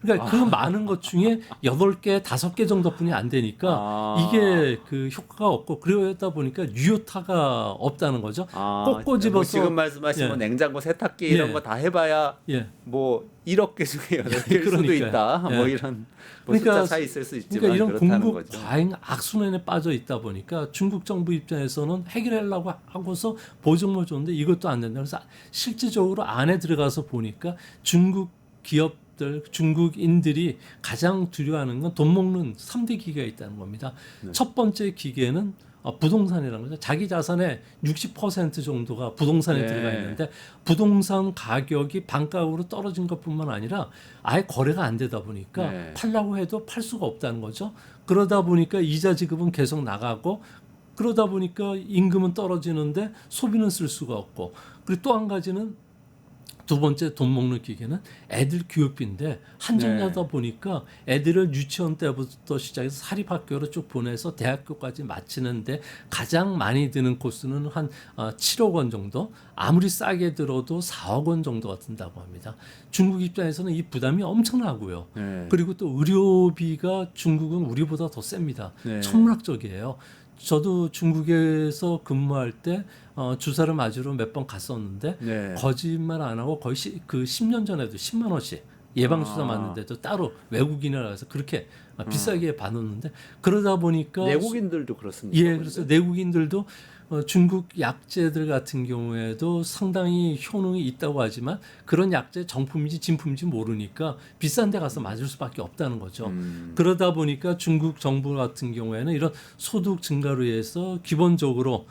그러니까 그 많은 것 중에 8개, 5개 정도뿐이 안 되니까 이게 그 효과가 없고 그러다 보니까 유효타가 없다는 거죠. 꼭 꼬집어서 뭐 지금 말씀하신 뭐 냉장고, 세탁기 이런 거 다 해봐야 뭐 1억 개 중에 8개일 수도 있다. 뭐 이런 뭐 숫자 차이 있을 수 있지만 그러니까 이런 그렇다는 공급 거죠. 과잉 악순환에 빠져 있다 보니까 중국 정부 입장에서는 해결하려고 하고서 보조금을 줬는데 이것도 안 된다. 그래서 실질적으로 안에 들어가서 보니까 중국 기업 중국인들이 가장 두려워하는 건 돈 먹는 3대 기계가 있다는 겁니다. 첫 번째 기계는 부동산이라는 거죠. 자기 자산의 60% 정도가 부동산에 들어가 있는데 부동산 가격이 반가격으로 떨어진 것뿐만 아니라 아예 거래가 안 되다 보니까 팔려고 해도 팔 수가 없다는 거죠. 그러다 보니까 이자 지급은 계속 나가고 그러다 보니까 임금은 떨어지는데 소비는 쓸 수가 없고 그리고 또 한 가지는 두 번째 돈 먹는 기계는 애들 교육비인데 한정하다 보니까 애들을 유치원 때부터 시작해서 사립학교로 쭉 보내서 대학교까지 마치는데 가장 많이 드는 코스는 한 7억 원 정도, 아무리 싸게 들어도 4억 원 정도가 든다고 합니다. 중국 입장에서는 이 부담이 엄청나고요. 그리고 또 의료비가 중국은 우리보다 더 셉니다. 천문학적이에요. 저도 중국에서 근무할 때 주사를 맞으러 몇 번 갔었는데 거짓말 안 하고 거의 그 10년 전에도 10만 원씩 예방주사 맞는데도 따로 외국인이라 해서 그렇게 비싸게 받았는데 그러다 보니까 내국인들도 그렇습니다. 예, 그래서 내국인들도 중국 약재들 같은 경우에도 상당히 효능이 있다고 하지만 그런 약재 정품인지 진품인지 모르니까 비싼 데 가서 맞을 수밖에 없다는 거죠. 그러다 보니까 중국 정부 같은 경우에는 이런 소득 증가로 해서 기본적으로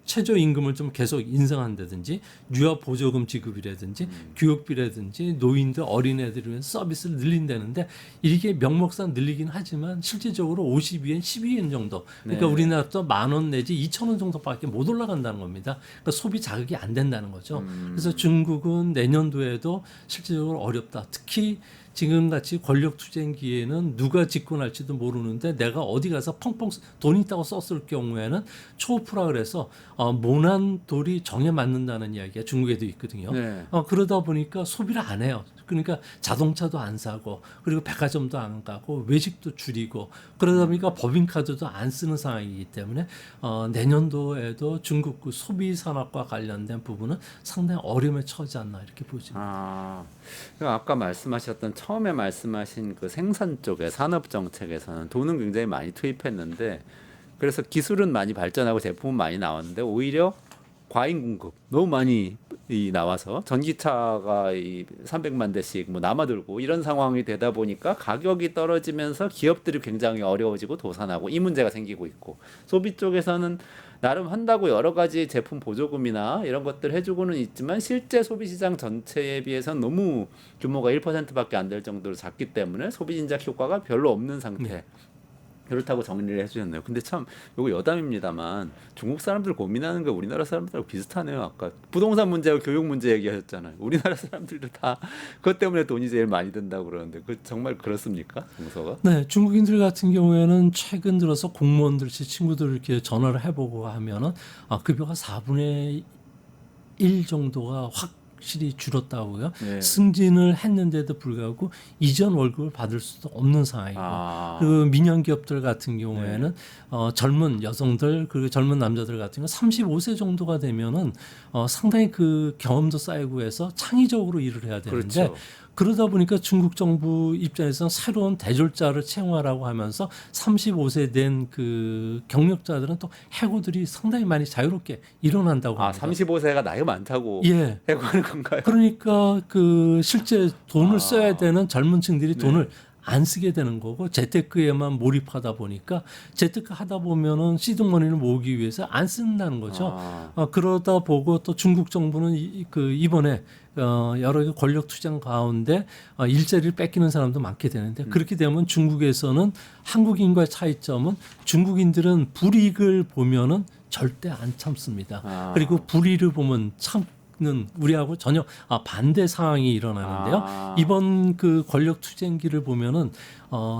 최저임금을 좀 계속 인상한다든지 유아 보조금 지급이라든지 교육비라든지 노인들 어린애들을 위한 서비스를 늘린다는데 이게 명목상 늘리긴 하지만 실질적으로 52엔 12엔 정도 그러니까 우리나라도 10,000원 내지 2,000원 정도밖에 못 올라간다는 겁니다. 그러니까 소비 자극이 안 된다는 거죠. 그래서 중국은 내년도에도 실질적으로 어렵다. 특히 지금같이 권력 투쟁기에는 누가 집권할지도 모르는데 내가 어디 가서 펑펑 돈 있다고 썼을 경우에는 초프라 그래서 모난 돌이 정에 맞는다는 이야기가 중국에도 있거든요. 그러다 보니까 소비를 안 해요. 그러니까 자동차도 안 사고 그리고 백화점도 안 가고 외식도 줄이고 그러다 보니까 법인카드도 안 쓰는 상황이기 때문에 내년도에도 중국 그 소비 산업과 관련된 부분은 상당히 어려움에 처하지 않나 이렇게 보입니다. 아까 말씀하셨던 처음에 말씀하신 그 생산 쪽의 산업 정책에서는 돈은 굉장히 많이 투입했는데 그래서 기술은 많이 발전하고 제품은 많이 나왔는데 오히려 과잉 공급 너무 많이 나와서 전기차가 300만 대씩 뭐 남아들고 이런 상황이 되다 보니까 가격이 떨어지면서 기업들이 굉장히 어려워지고 도산하고 이 문제가 생기고 있고 소비 쪽에서는 나름 한다고 여러 가지 제품 보조금이나 이런 것들 해주고는 있지만 실제 소비 시장 전체에 비해서는 너무 규모가 1%밖에 안 될 정도로 작기 때문에 소비 진작 효과가 별로 없는 상태. 그렇다고 정리를 해주셨네요. 근데 참 이거 여담입니다만 중국 사람들 고민하는 게 우리나라 사람들하고 비슷하네요. 아까 부동산 문제하고 교육 문제 얘기하셨잖아요. 우리나라 사람들도 다 그것 때문에 돈이 제일 많이 든다고 그러는데 그 정말 그렇습니까? 정서가? 네, 중국인들 같은 경우에는 최근 들어서 공무원들 제 친구들 이렇게 전화를 해보고 하면은 급여가 4분의 1 정도가 확 확실히 줄었다고요. 네. 승진을 했는데도 불구하고 이전 월급을 받을 수도 없는 상황이고 그 민영 기업들 같은 경우에는 젊은 여성들 그리고 젊은 남자들 같은 경우 35세 정도가 되면은 상당히 그 경험도 쌓이고 해서 창의적으로 일을 해야 되는데 그렇죠. 그러다 보니까 중국 정부 입장에서는 새로운 대졸자를 채용하라고 하면서 35세 된 그 경력자들은 또 해고들이 상당히 많이 자유롭게 일어난다고 합니다. 35세가 나이가 많다고 예. 해고하는 건가요? 그러니까 그 실제 돈을 써야 되는 젊은 층들이 네. 돈을 안 쓰게 되는 거고 재테크에만 몰입하다 보니까 재테크 하다 보면은 시드머니를 모으기 위해서 안 쓴다는 거죠. 그러다 보고 또 중국 정부는 이번에 여러 개 권력 투쟁 가운데 일자리를 뺏기는 사람도 많게 되는데 그렇게 되면 중국에서는 한국인과의 차이점은 중국인들은 불이익을 보면은 절대 안 참습니다. 그리고 불이익을 보면 참는 우리하고 전혀 반대 상황이 일어나는데요. 이번 그 권력 투쟁기를 보면은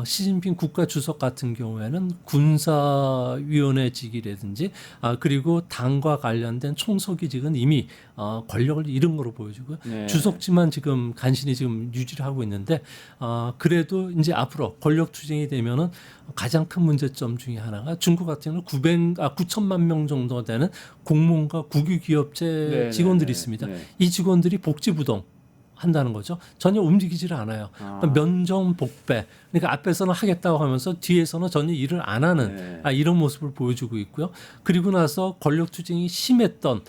시진핑 국가 주석 같은 경우에는 군사위원회직이라든지 그리고 당과 관련된 총서기직은 이미 권력을 잃은 거로 보여지고요. 네. 주석지만 지금 간신히 지금 유지를 하고 있는데 그래도 이제 앞으로 권력 투쟁이 되면은 가장 큰 문제점 중에 하나가 중국 같은 경우는 9천만 명 정도 되는 공무원과 국유기업체 직원들이 있습니다. 이 직원들이 복지부동 한다는 거죠. 전혀 움직이지를 않아요. 그러니까 면접 복배. 그러니까 앞에서는 하겠다고 하면서 뒤에서는 전혀 일을 안 하는 이런 모습을 보여주고 있고요. 그리고 나서 권력 투쟁이 심했던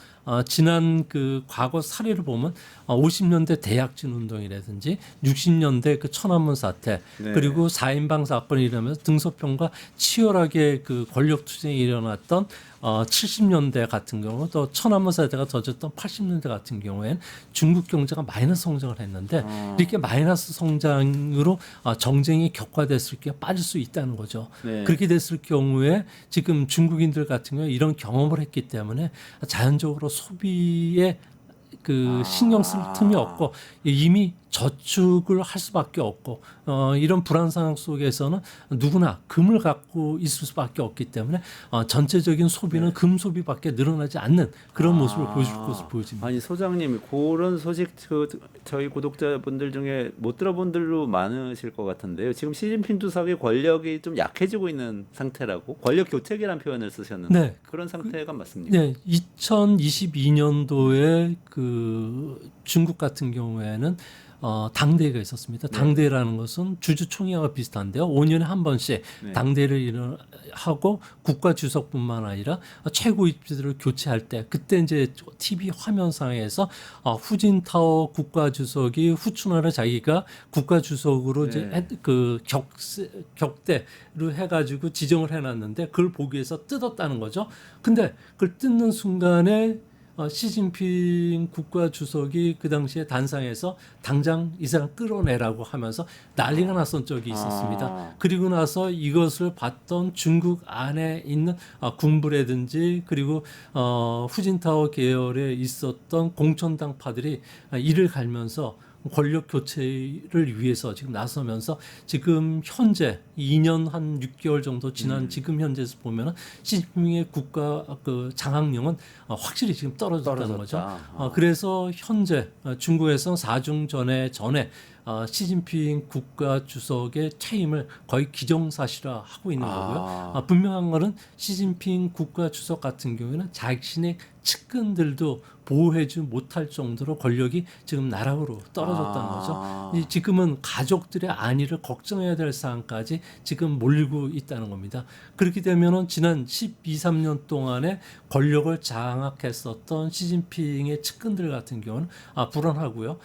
지난 그 과거 사례를 보면 50년대 대약진 운동이라든지 60년대 그 천안문 사태 그리고 4인방 사건이 일어나면서 등소평과 치열하게 그 권력 투쟁이 일어났던 70년대 같은 경우 또 천안문 사태가 터졌던 80년대 같은 경우에는 중국 경제가 마이너스 성장을 했는데 이렇게 마이너스 성장으로 정쟁이 격화됐을 게 빠질 수 있다는 거죠. 그렇게 됐을 경우에 지금 중국인들 같은 경우에 이런 경험을 했기 때문에 자연적으로 소비에 그 신경 쓸 틈이 없고 이미 저축을 할 수밖에 없고 이런 불안 상황 속에서는 누구나 금을 갖고 있을 수밖에 없기 때문에 전체적인 소비는 금 소비밖에 늘어나지 않는 그런 모습을 보여줄 것으로 보여집니다. 아니 소장님 그런 소식 저희 구독자분들 중에 못 들어본 분들도 많으실 것 같은데요. 지금 시진핑 주석의 권력이 좀 약해지고 있는 상태라고 권력 교체기라는 표현을 쓰셨는데 네. 그런 상태가 맞습니까? 네, 2022년도에 그 중국 같은 경우에는 당대회가 있었습니다. 당대회라는 것은 주주총회와 비슷한데요. 5년에 한 번씩 당대회를 하고 국가 주석뿐만 아니라 최고 입지들을 교체할 때 그때 이제 TV 화면상에서 후진타오 국가 주석이 후춘화를 자기가 국가 주석으로 이제 그 격대로 해가지고 지정을 해놨는데 그걸 보기 위해서 뜯었다는 거죠. 근데 그걸 뜯는 순간에 시진핑 국가 주석이 그 당시에 단상에서 당장 이 사람 끌어내라고 하면서 난리가 났던 적이 있었습니다. 그리고 나서 이것을 봤던 중국 안에 있는 군부라든지 그리고 후진타오 계열에 있었던 공천당파들이 이를 갈면서 권력 교체를 위해서 지금 나서면서 지금 현재 2년 한 6개월 정도 지난 지금 현재에서 보면은 시진핑의 국가 그 장악력은 확실히 지금 떨어졌다는 거죠. 그래서 현재 중국에서 4중 전에 시진핑 국가 주석의 퇴임을 거의 기정사실화하고 있는 거고요. 분명한 것은 시진핑 국가 주석 같은 경우에는 자신의 측근들도 보호해주지 못할 정도로 권력이 지금 나락으로 떨어졌다는 거죠. 지금은 가족들의 안위를 걱정해야 될 상황까지 지금 몰리고 있다는 겁니다. 그렇게 되면은 지난 12, 3년 동안에 권력을 장악했었던 시진핑의 측근들 같은 경우는 불안하고요.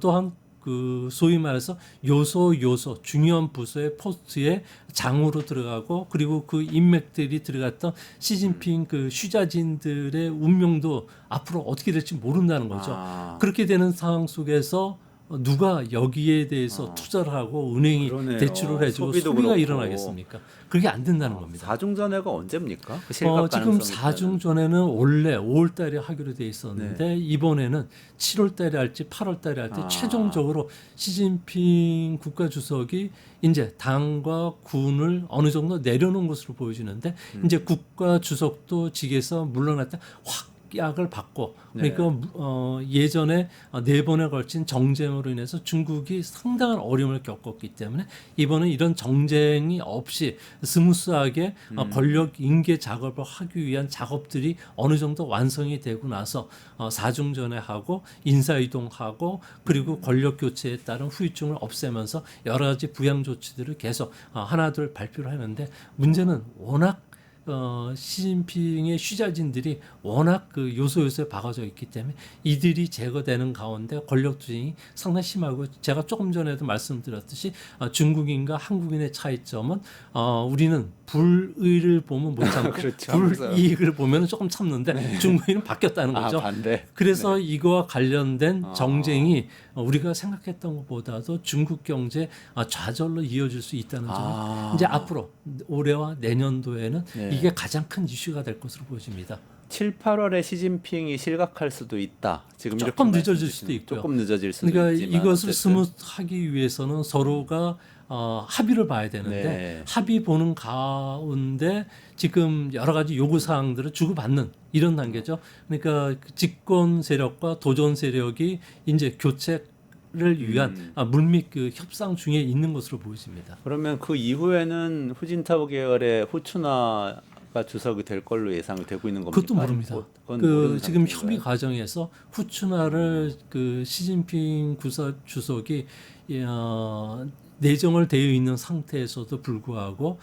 또한 그 소위 말해서 요소 중요한 부서의 포스트에 장으로 들어가고 그리고 그 인맥들이 들어갔던 시진핑 그 휴자진들의 운명도 앞으로 어떻게 될지 모른다는 거죠. 그렇게 되는 상황 속에서 누가 여기에 대해서 투자를 하고 은행이 대출을 해주고 소비가 그렇고. 일어나겠습니까? 그게 안 된다는 겁니다. 4중 전회가 언제입니까? 그 실각 지금 가능성이 4중 전에는 원래 5월 달에 하기로 돼 있었는데 이번에는 7월 달에 할지 8월 달에 할지 최종적으로 시진핑 국가 주석이 이제 당과 군을 어느 정도 내려놓은 것으로 보여지는데 이제 국가 주석도 직에서 물러날 때 확 약을 받고 네. 그러니까 예전에 4번에 걸친 정쟁으로 인해서 중국이 상당한 어려움을 겪었기 때문에 이번에 이런 정쟁이 없이 스무스하게 권력 인계 작업을 하기 위한 작업들이 어느 정도 완성이 되고 나서 사중전회하고 인사이동하고 그리고 권력 교체에 따른 후유증을 없애면서 여러 가지 부양 조치들을 계속 하나둘 발표를 하는데 문제는 워낙 시진핑의 쉬자진들이 워낙 그 요소요소에 박아져 있기 때문에 이들이 제거되는 가운데 권력투쟁이 상당히 심하고 제가 조금 전에도 말씀드렸듯이 중국인과 한국인의 차이점은 우리는 불의를 보면 못 참고 그렇죠. 불이익을 보면 조금 참는데 중국인은 바뀌었다는 거죠. 반대. 그래서 이거와 관련된 정쟁이 우리가 생각했던 것보다도 중국 경제 좌절로 이어질 수 있다는 점은 이제 앞으로 올해와 내년도에는 이게 가장 큰 이슈가 될 것으로 보여집니다. 7, 8월에 시진핑이 실각할 수도 있다. 지금 조금 이렇게 늦어질 수도 있고요. 조금 늦어질 수도 그러니까 있지만 이것을 어쨌든. 스무스하기 위해서는 서로가 합의를 봐야 되는데 네. 합의 보는 가운데 지금 여러 가지 요구 사항들을 주고받는 이런 단계죠. 그러니까 그 집권 세력과 도전 세력이 이제 교체를 위한 물밑 그 협상 중에 있는 것으로 보여집니다. 그러면 그 이후에는 후진타오 계열의 후추나가 주석이 될 걸로 예상이 되고 있는 겁니까? 그것도 모릅니다. 그건 그 모르는 지금 상태인가요? 협의 과정에서 후추나를 그 시진핑 주석이 내정을 되어 있는 상태에서도 불구하고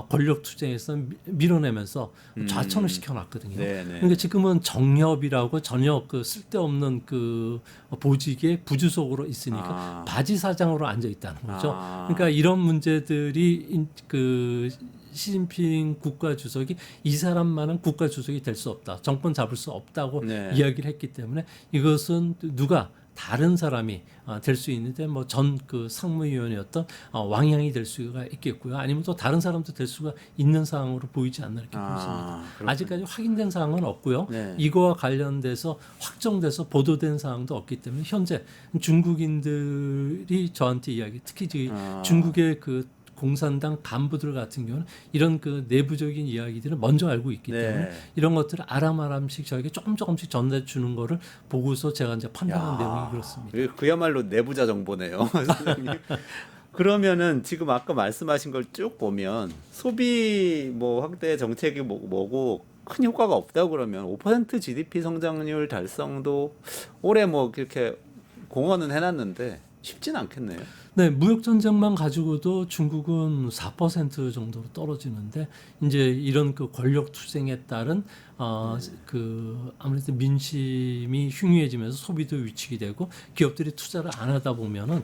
권력 투쟁에서 밀어내면서 좌천을 시켜놨거든요. 네네. 그러니까 지금은 정협이라고 전혀 그 쓸데없는 그 보직에 부주석으로 있으니까 바지 사장으로 앉아 있다는 거죠. 그러니까 이런 문제들이 그 시진핑 국가 주석이 이 사람만은 국가 주석이 될 수 없다. 정권 잡을 수 없다고 네. 이야기를 했기 때문에 이것은 누가 다른 사람이 될 수 있는데 뭐 전 그 상무위원이었던 왕양이 될 수가 있겠고요. 아니면 또 다른 사람도 될 수가 있는 상황으로 보이지 않나 이렇게 보입니다. 그렇군요. 아직까지 확인된 사항은 없고요. 네. 이거와 관련돼서 확정돼서 보도된 사항도 없기 때문에 현재 중국인들이 저한테 이야기, 특히 중국의 그 공산당 간부들 같은 경우는 이런 그 내부적인 이야기들을 먼저 알고 있기 때문에 이런 것들을 아람아람씩 저에게 조금씩 전해 주는 거를 보고서 제가 이제 판단한 내용이 그렇습니다. 그야말로 내부자 정보네요. 선생님. 그러면은 지금 아까 말씀하신 걸 쭉 보면 소비 뭐 확대 정책이 뭐고 큰 효과가 없다고 그러면 5% GDP 성장률 달성도 올해 뭐 그렇게 공언은 해놨는데 쉽진 않겠네요. 네, 무역 전쟁만 가지고도 중국은 4% 정도로 떨어지는데 이제 이런 그 권력 투쟁에 따른 그 아무래도 민심이 흉흉해지면서 소비도 위축이 되고 기업들이 투자를 안 하다 보면은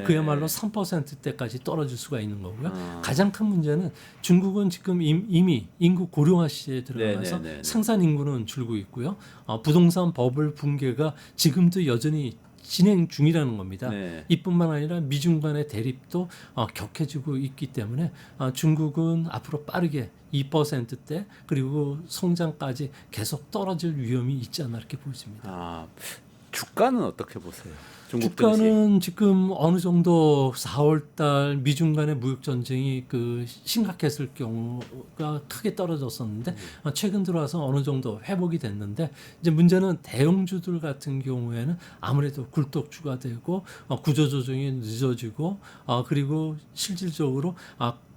그야말로 3%대까지 떨어질 수가 있는 거고요. 가장 큰 문제는 중국은 지금 이미 인구 고령화 시대에 들어가서 생산 인구는 줄고 있고요. 부동산 버블 붕괴가 지금도 여전히 진행 중이라는 겁니다. 이뿐만 아니라 미중 간의 대립도 격해지고 있기 때문에 중국은 앞으로 빠르게 2%대 그리고 성장까지 계속 떨어질 위험이 있지 않나 이렇게 보여집니다. 주가는 어떻게 보세요? 중국 주가는 지금 어느 정도 4월달 미중 간의 무역 전쟁이 그 심각했을 경우가 크게 떨어졌었는데 최근 들어와서 어느 정도 회복이 됐는데 이제 문제는 대형주들 같은 경우에는 아무래도 굴뚝주가 되고 구조 조정이 늦어지고 그리고 실질적으로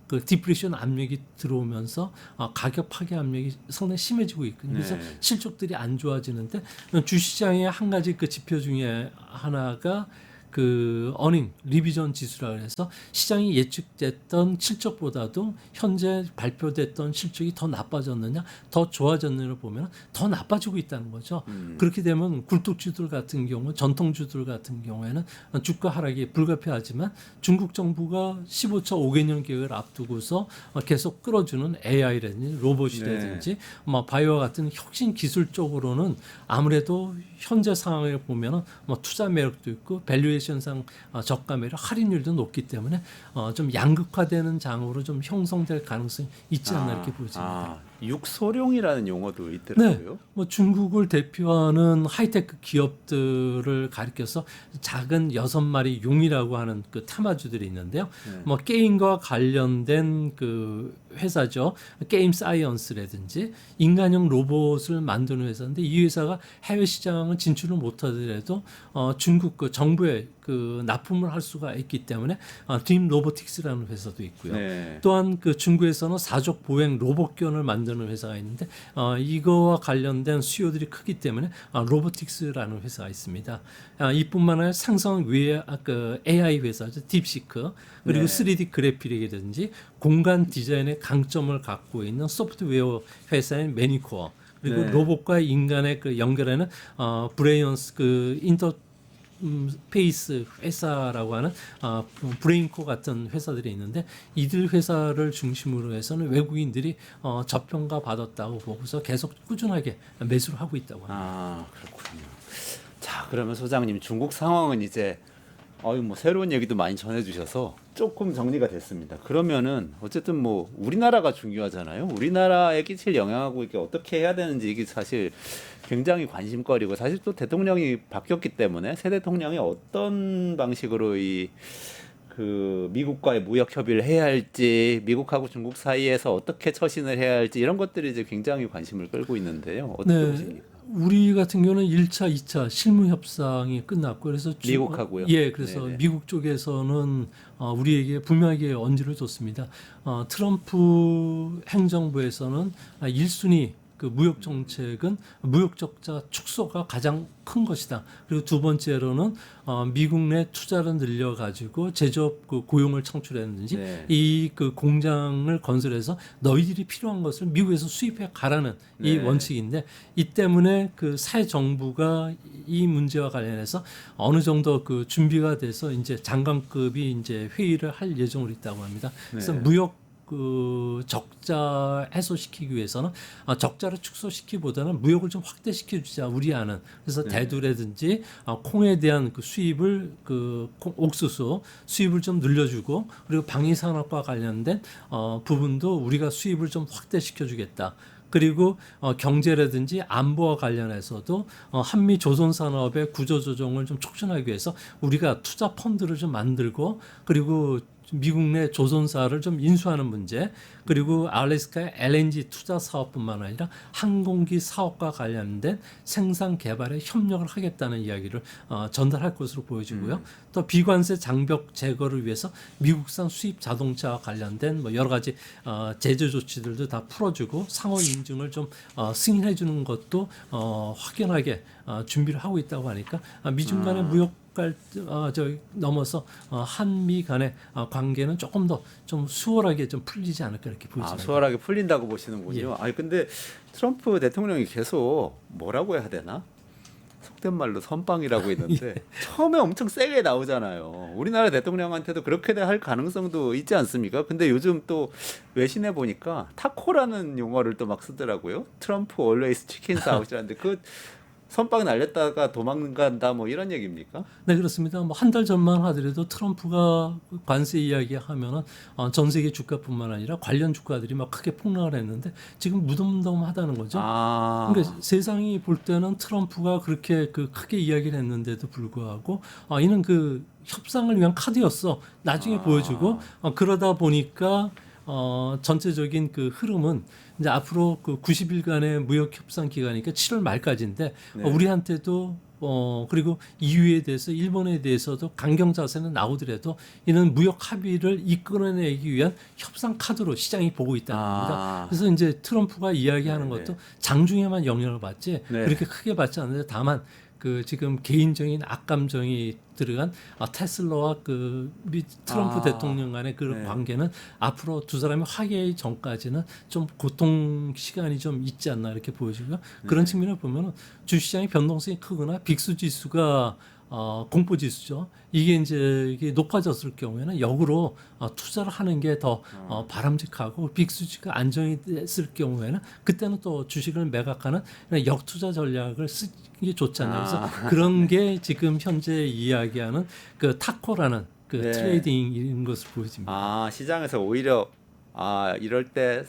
그 디프레션 압력이 들어오면서 가격 파괴 압력이 상당히 심해지고 있거든요. 그래서 실적들이 안 좋아지는데 주시장의 한 가지 그 지표 중에 하나가 그 어닝 리비전 지수라 그래서 시장이 예측됐던 실적보다도 현재 발표됐던 실적이 더 나빠졌느냐 더 좋아졌느냐를 보면 더 나빠지고 있다는 거죠. 그렇게 되면 굴뚝주들 같은 경우 전통주들 같은 경우에는 주가 하락이 불가피하지만 중국 정부가 15차 5개년 계획을 앞두고서 계속 끌어주는 AI라든지 로봇이라든지 뭐 바이오와 같은 혁신 기술 쪽으로는 아무래도 현재 상황을 보면 뭐 투자 매력도 있고 밸류에이션상 저가 매력 할인율도 높기 때문에 좀 양극화되는 장으로 좀 형성될 가능성이 있지 않나 이렇게 보여집니다. 육소룡이라는 용어도 있더라고요. 네, 뭐 중국을 대표하는 하이테크 기업들을 가리켜서 작은 6마리 용이라고 하는 그 테마주들이 있는데요. 뭐 게임과 관련된 그 회사죠. 게임 사이언스라든지 인간형 로봇을 만드는 회사인데 이 회사가 해외 시장은 진출을 못하더라도 중국 그 정부에 그 납품을 할 수가 있기 때문에 딥 로보틱스라는 회사도 있고요. 네. 또한 그 중국에서는 사족 보행 로봇견을 만드는 회사가 있는데 이거와 관련된 수요들이 크기 때문에 로보틱스라는 회사가 있습니다. 이뿐만 아니라 상성 그 AI 회사죠. 딥시크 그리고 네. 3D 그래픽이라든지 공간 디자인의 강점을 갖고 있는 소프트웨어 회사인 매니코어 그리고 네. 로봇과 인간의 그 연결하는 브레이언스 그 인터페이스 회사라고 하는 브레인코 같은 회사들이 있는데 이들 회사를 중심으로 해서는 외국인들이 저평가 받았다고 보고서 계속 꾸준하게 매수를 하고 있다고 합니다. 아 그렇군요. 자 그러면 소장님 중국 상황은 이제 뭐 새로운 얘기도 많이 전해주셔서 조금 정리가 됐습니다. 그러면은 어쨌든 뭐 우리나라가 중요하잖아요. 우리나라에 끼칠 영향하고 이게 어떻게 해야 되는지 이게 사실 굉장히 관심거리고 사실 또 대통령이 바뀌었기 때문에 새 대통령이 어떤 방식으로 이 그 미국과의 무역 협의를 해야 할지 미국하고 중국 사이에서 어떻게 처신을 해야 할지 이런 것들이 이제 굉장히 관심을 끌고 있는데요. 어떻게 네. 보십니까? 우리 같은 경우는 1차, 2차 실무 협상이 끝났고 그래서 미국하고요? 예, 그래서 네네. 미국 쪽에서는 우리에게 분명하게 언지를 줬습니다. 트럼프 행정부에서는 1순위 그 무역 정책은 무역 적자 축소가 가장 큰 것이다. 그리고 두 번째로는 미국 내 투자를 늘려 가지고 제조업 그 고용을 창출했는지 네. 이 그 공장을 건설해서 너희들이 필요한 것을 미국에서 수입해 가라는 이 네. 원칙인데 이 때문에 그 새 정부가 이 문제와 관련해서 어느 정도 그 준비가 돼서 이제 장관급이 이제 회의를 할 예정으로 있다고 합니다. 그래서 네. 무역 그 적자 해소시키기 위해서는 적자를 축소시키기보다는 무역을 좀 확대시켜 주자 우리 안은 그래서 네. 대두라든지 콩에 대한 그 수입을 옥수수 수입을 좀 늘려주고 그리고 방위산업과 관련된 부분도 우리가 수입을 좀 확대시켜 주겠다. 그리고 경제라든지 안보와 관련해서도 한미 조선 산업의 구조 조정을 좀 촉진하기 위해서 우리가 투자 펀드를 좀 만들고 그리고 미국 내 조선사를 좀 인수하는 문제 그리고 알래스카의 LNG 투자 사업뿐만 아니라 항공기 사업과 관련된 생산 개발에 협력을 하겠다는 이야기를 전달할 것으로 보여지고요. 또 비관세 장벽 제거를 위해서 미국산 수입 자동차와 관련된 뭐 여러 가지 제재 조치들도 다 풀어주고 상호 인증을 좀 승인해 주는 것도 확연하게 준비를 하고 있다고 하니까 미중 간의 무역 넘어서 한미 간의 관계는 조금 더 좀 수월하게 좀 풀리지 않을까 이렇게 보입니다. 수월하게 풀린다고 보시는군요. 예. 아니 근데 트럼프 대통령이 계속 뭐라고 해야 되나? 속된 말로 선빵이라고 있는데 처음에 엄청 세게 나오잖아요. 우리나라 대통령한테도 그렇게 할 가능성도 있지 않습니까? 근데 요즘 또 외신에 보니까 타코라는 용어를 또 막 쓰더라고요. 트럼프 always 치킨스 아웃이라는데 그 선빵 날렸다가 도망간다 뭐 이런 얘기입니까? 네 그렇습니다. 뭐 한 달 전만 하더라도 트럼프가 관세 이야기하면은 전 세계 주가뿐만 아니라 관련 주가들이 막 크게 폭락을 했는데 지금 무덤덤하다는 거죠. 그러니까 세상이 볼 때는 트럼프가 그렇게 그 크게 이야기를 했는데도 불구하고 이는 그 협상을 위한 카드였어. 나중에 보여주고 그러다 보니까 전체적인 그 흐름은 이제 앞으로 그 90일간의 무역 협상 기간이니까 7월 말까지인데 네. 우리한테도 그리고 EU에 대해서 일본에 대해서도 강경 자세는 나오더라도 이는 무역 합의를 이끌어내기 위한 협상 카드로 시장이 보고 있다는 겁니다. 그래서 이제 트럼프가 이야기하는 네네. 것도 장중에만 영향을 받지 네. 그렇게 크게 받지 않는데 다만 그 지금 개인적인 악감정이 들어간 테슬라와 그 트럼프 대통령 간의 그 네. 관계는 앞으로 두 사람이 화해하기 전까지는 좀 고통 시간이 좀 있지 않나 이렇게 보여지고요. 그런 측면을 보면은 주시장의 변동성이 크거나 빅수 지수가 공포 지수죠. 이게 높아졌을 경우에는 역으로 투자를 하는 게 더 바람직하고 빅수지가 안정이 됐을 경우에는 그때는 또 주식을 매각하는 역투자 전략을 쓰기 좋지 않나. 그래서 그런 게 지금 현재 이야기하는 그 타코라는 그 네. 트레이딩인 것을 보여집니다. 시장에서 오히려 이럴 때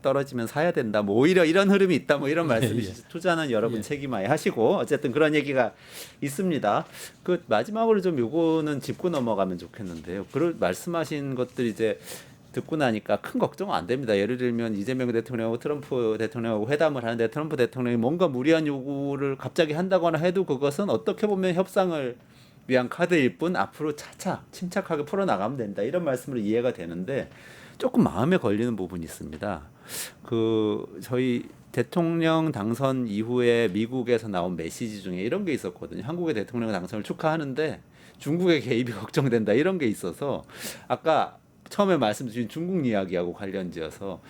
떨어지면 사야 된다. 뭐 오히려 이런 흐름이 있다. 뭐 이런 말씀이시죠. 투자는 여러분 책임하에 하시고 어쨌든 그런 얘기가 있습니다. 그 마지막으로 좀 요거는 짚고 넘어가면 좋겠는데요. 그 말씀하신 것들 이제 듣고 나니까 큰 걱정은 안 됩니다. 예를 들면 이재명 대통령하고 트럼프 대통령하고 회담을 하는데 트럼프 대통령이 뭔가 무리한 요구를 갑자기 한다거나 해도 그것은 어떻게 보면 협상을 위한 카드일 뿐 앞으로 차차 침착하게 풀어나가면 된다. 이런 말씀으로 이해가 되는데 조금 마음에 걸리는 부분이 있습니다. 저희 대통령 당선 이후에 미국에서 나온 메시지 중에 이런 게 있었거든요. 한국의 대통령 당선을 축하하는데 중국의 개입이 걱정된다 이런 게 있어서 아까 처음에 말씀 주신 중국 이야기하고 관련지어서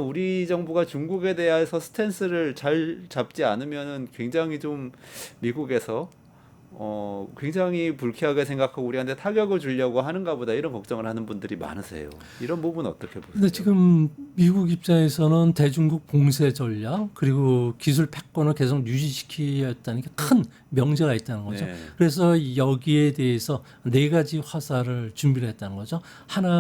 우리 정부가 중국에 대해서 스탠스를 잘 잡지 않으면은 굉장히 좀 미국에서 굉장히 불쾌하게 생각하고 우리한테 타격을 주려고 하는가 보다 이런 걱정을 하는 분들이 많으세요. 이런 부분 어떻게 보세요? 근데 지금 미국 입장에서는 대중국 봉쇄 전략 그리고 기술 패권을 계속 유지시키겠다는 게 큰 명제가 있다는 거죠. 네. 그래서 여기에 대해서 4가지 화살을 준비를 했다는 거죠.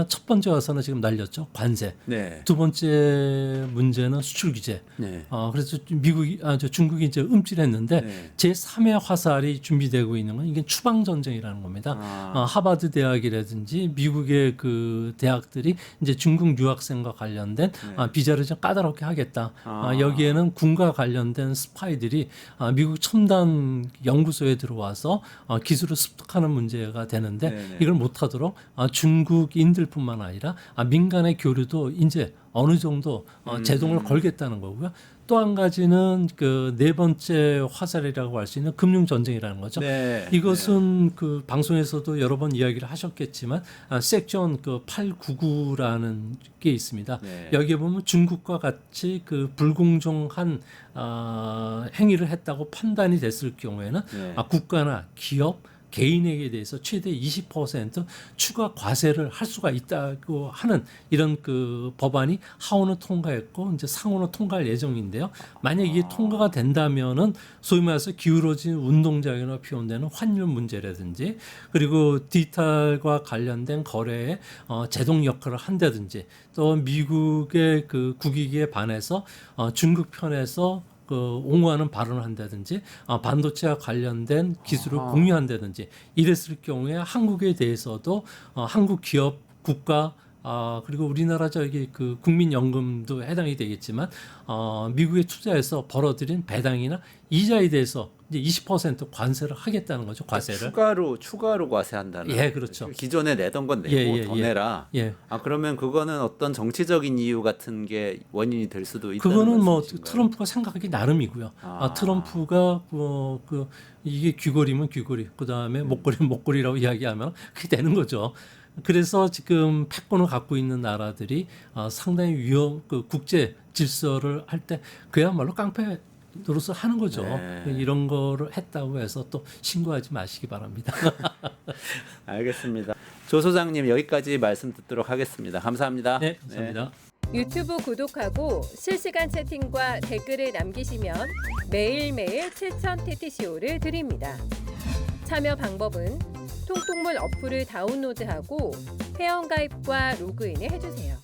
첫 번째 화살은 지금 날렸죠. 관세. 네. 두 번째 문제는 수출 규제. 네. 그래서 중국이 이제 음질했는데 네. 제3의 화살이 준비되고 있는 건 이게 추방 전쟁이라는 겁니다. 하버드 대학이라든지 미국의 그 대학들이 이제 중국 유학생과 관련된 비자를 좀 까다롭게 하겠다. 여기에는 군과 관련된 스파이들이 미국 첨단 연구소에 들어와서 기술을 습득하는 문제가 되는데 네네. 이걸 못하도록 중국인들뿐만 아니라 민간의 교류도 이제 어느 정도 제동을 걸겠다는 거고요. 또 한 가지는 그 4번째 화살이라고 할 수 있는 금융 전쟁이라는 거죠. 네. 이것은 그 방송에서도 여러 번 이야기를 하셨겠지만 섹션 899라는 게 있습니다. 네. 여기에 보면 중국과 같이 그 불공정한 행위를 했다고 판단이 됐을 경우에는 네. 국가나 기업 개인에게 대해서 최대 20% 추가 과세를 할 수가 있다고 하는 이런 그 법안이 하원은 통과했고 이제 상원은 통과할 예정인데요. 만약 이게 통과가 된다면은 소위 말해서 기울어진 운동장애로 표현되는 환율 문제라든지 그리고 디지털과 관련된 거래에 제동 역할을 한다든지 또 미국의 그 국익에 반해서 중국 편에서 옹호하는 발언을 한다든지 반도체와 관련된 기술을 공유한다든지 이랬을 경우에 한국에 대해서도 한국 기업 국가 그리고 우리나라 그 국민연금도 해당이 되겠지만 미국에 투자해서 벌어들인 배당이나 이자에 대해서 이제 20% 관세를 하겠다는 거죠. 과세를 추가로 과세한다는. 예, 그렇죠. 기존에 내던 건 내고 더 내라. 예. 그러면 그거는 어떤 정치적인 이유 같은 게 원인이 될 수도 있다는 그거는 뭐 말씀이신가요? 트럼프가 생각하기 나름이고요. 트럼프가 이게 귀걸이면 귀걸이, 그 다음에 목걸이면 목걸이라고 이야기하면 그게 되는 거죠. 그래서 지금 패권을 갖고 있는 나라들이 상당히 국제 질서를 할 때 그야말로 깡패 노릇을 하는 거죠. 네. 이런 거를 했다고 해서 또 신고하지 마시기 바랍니다. 알겠습니다. 조 소장님 여기까지 말씀 듣도록 하겠습니다. 감사합니다. 네, 감사합니다. 유튜브 구독하고 실시간 채팅과 댓글을 남기시면 매일매일 7천 TTCO를 드립니다. 참여 방법은 통통물 어플을 다운로드하고 회원가입과 로그인을 해주세요.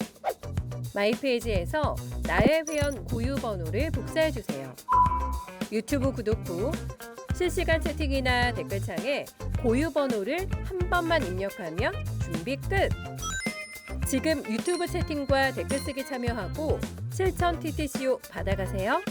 마이페이지에서 나의 회원 고유 번호를 복사해주세요. 유튜브 구독 후 실시간 채팅이나 댓글창에 고유 번호를 한 번만 입력하면 준비 끝! 지금 유튜브 채팅과 댓글 쓰기 참여하고 실천 TTCO 받아가세요.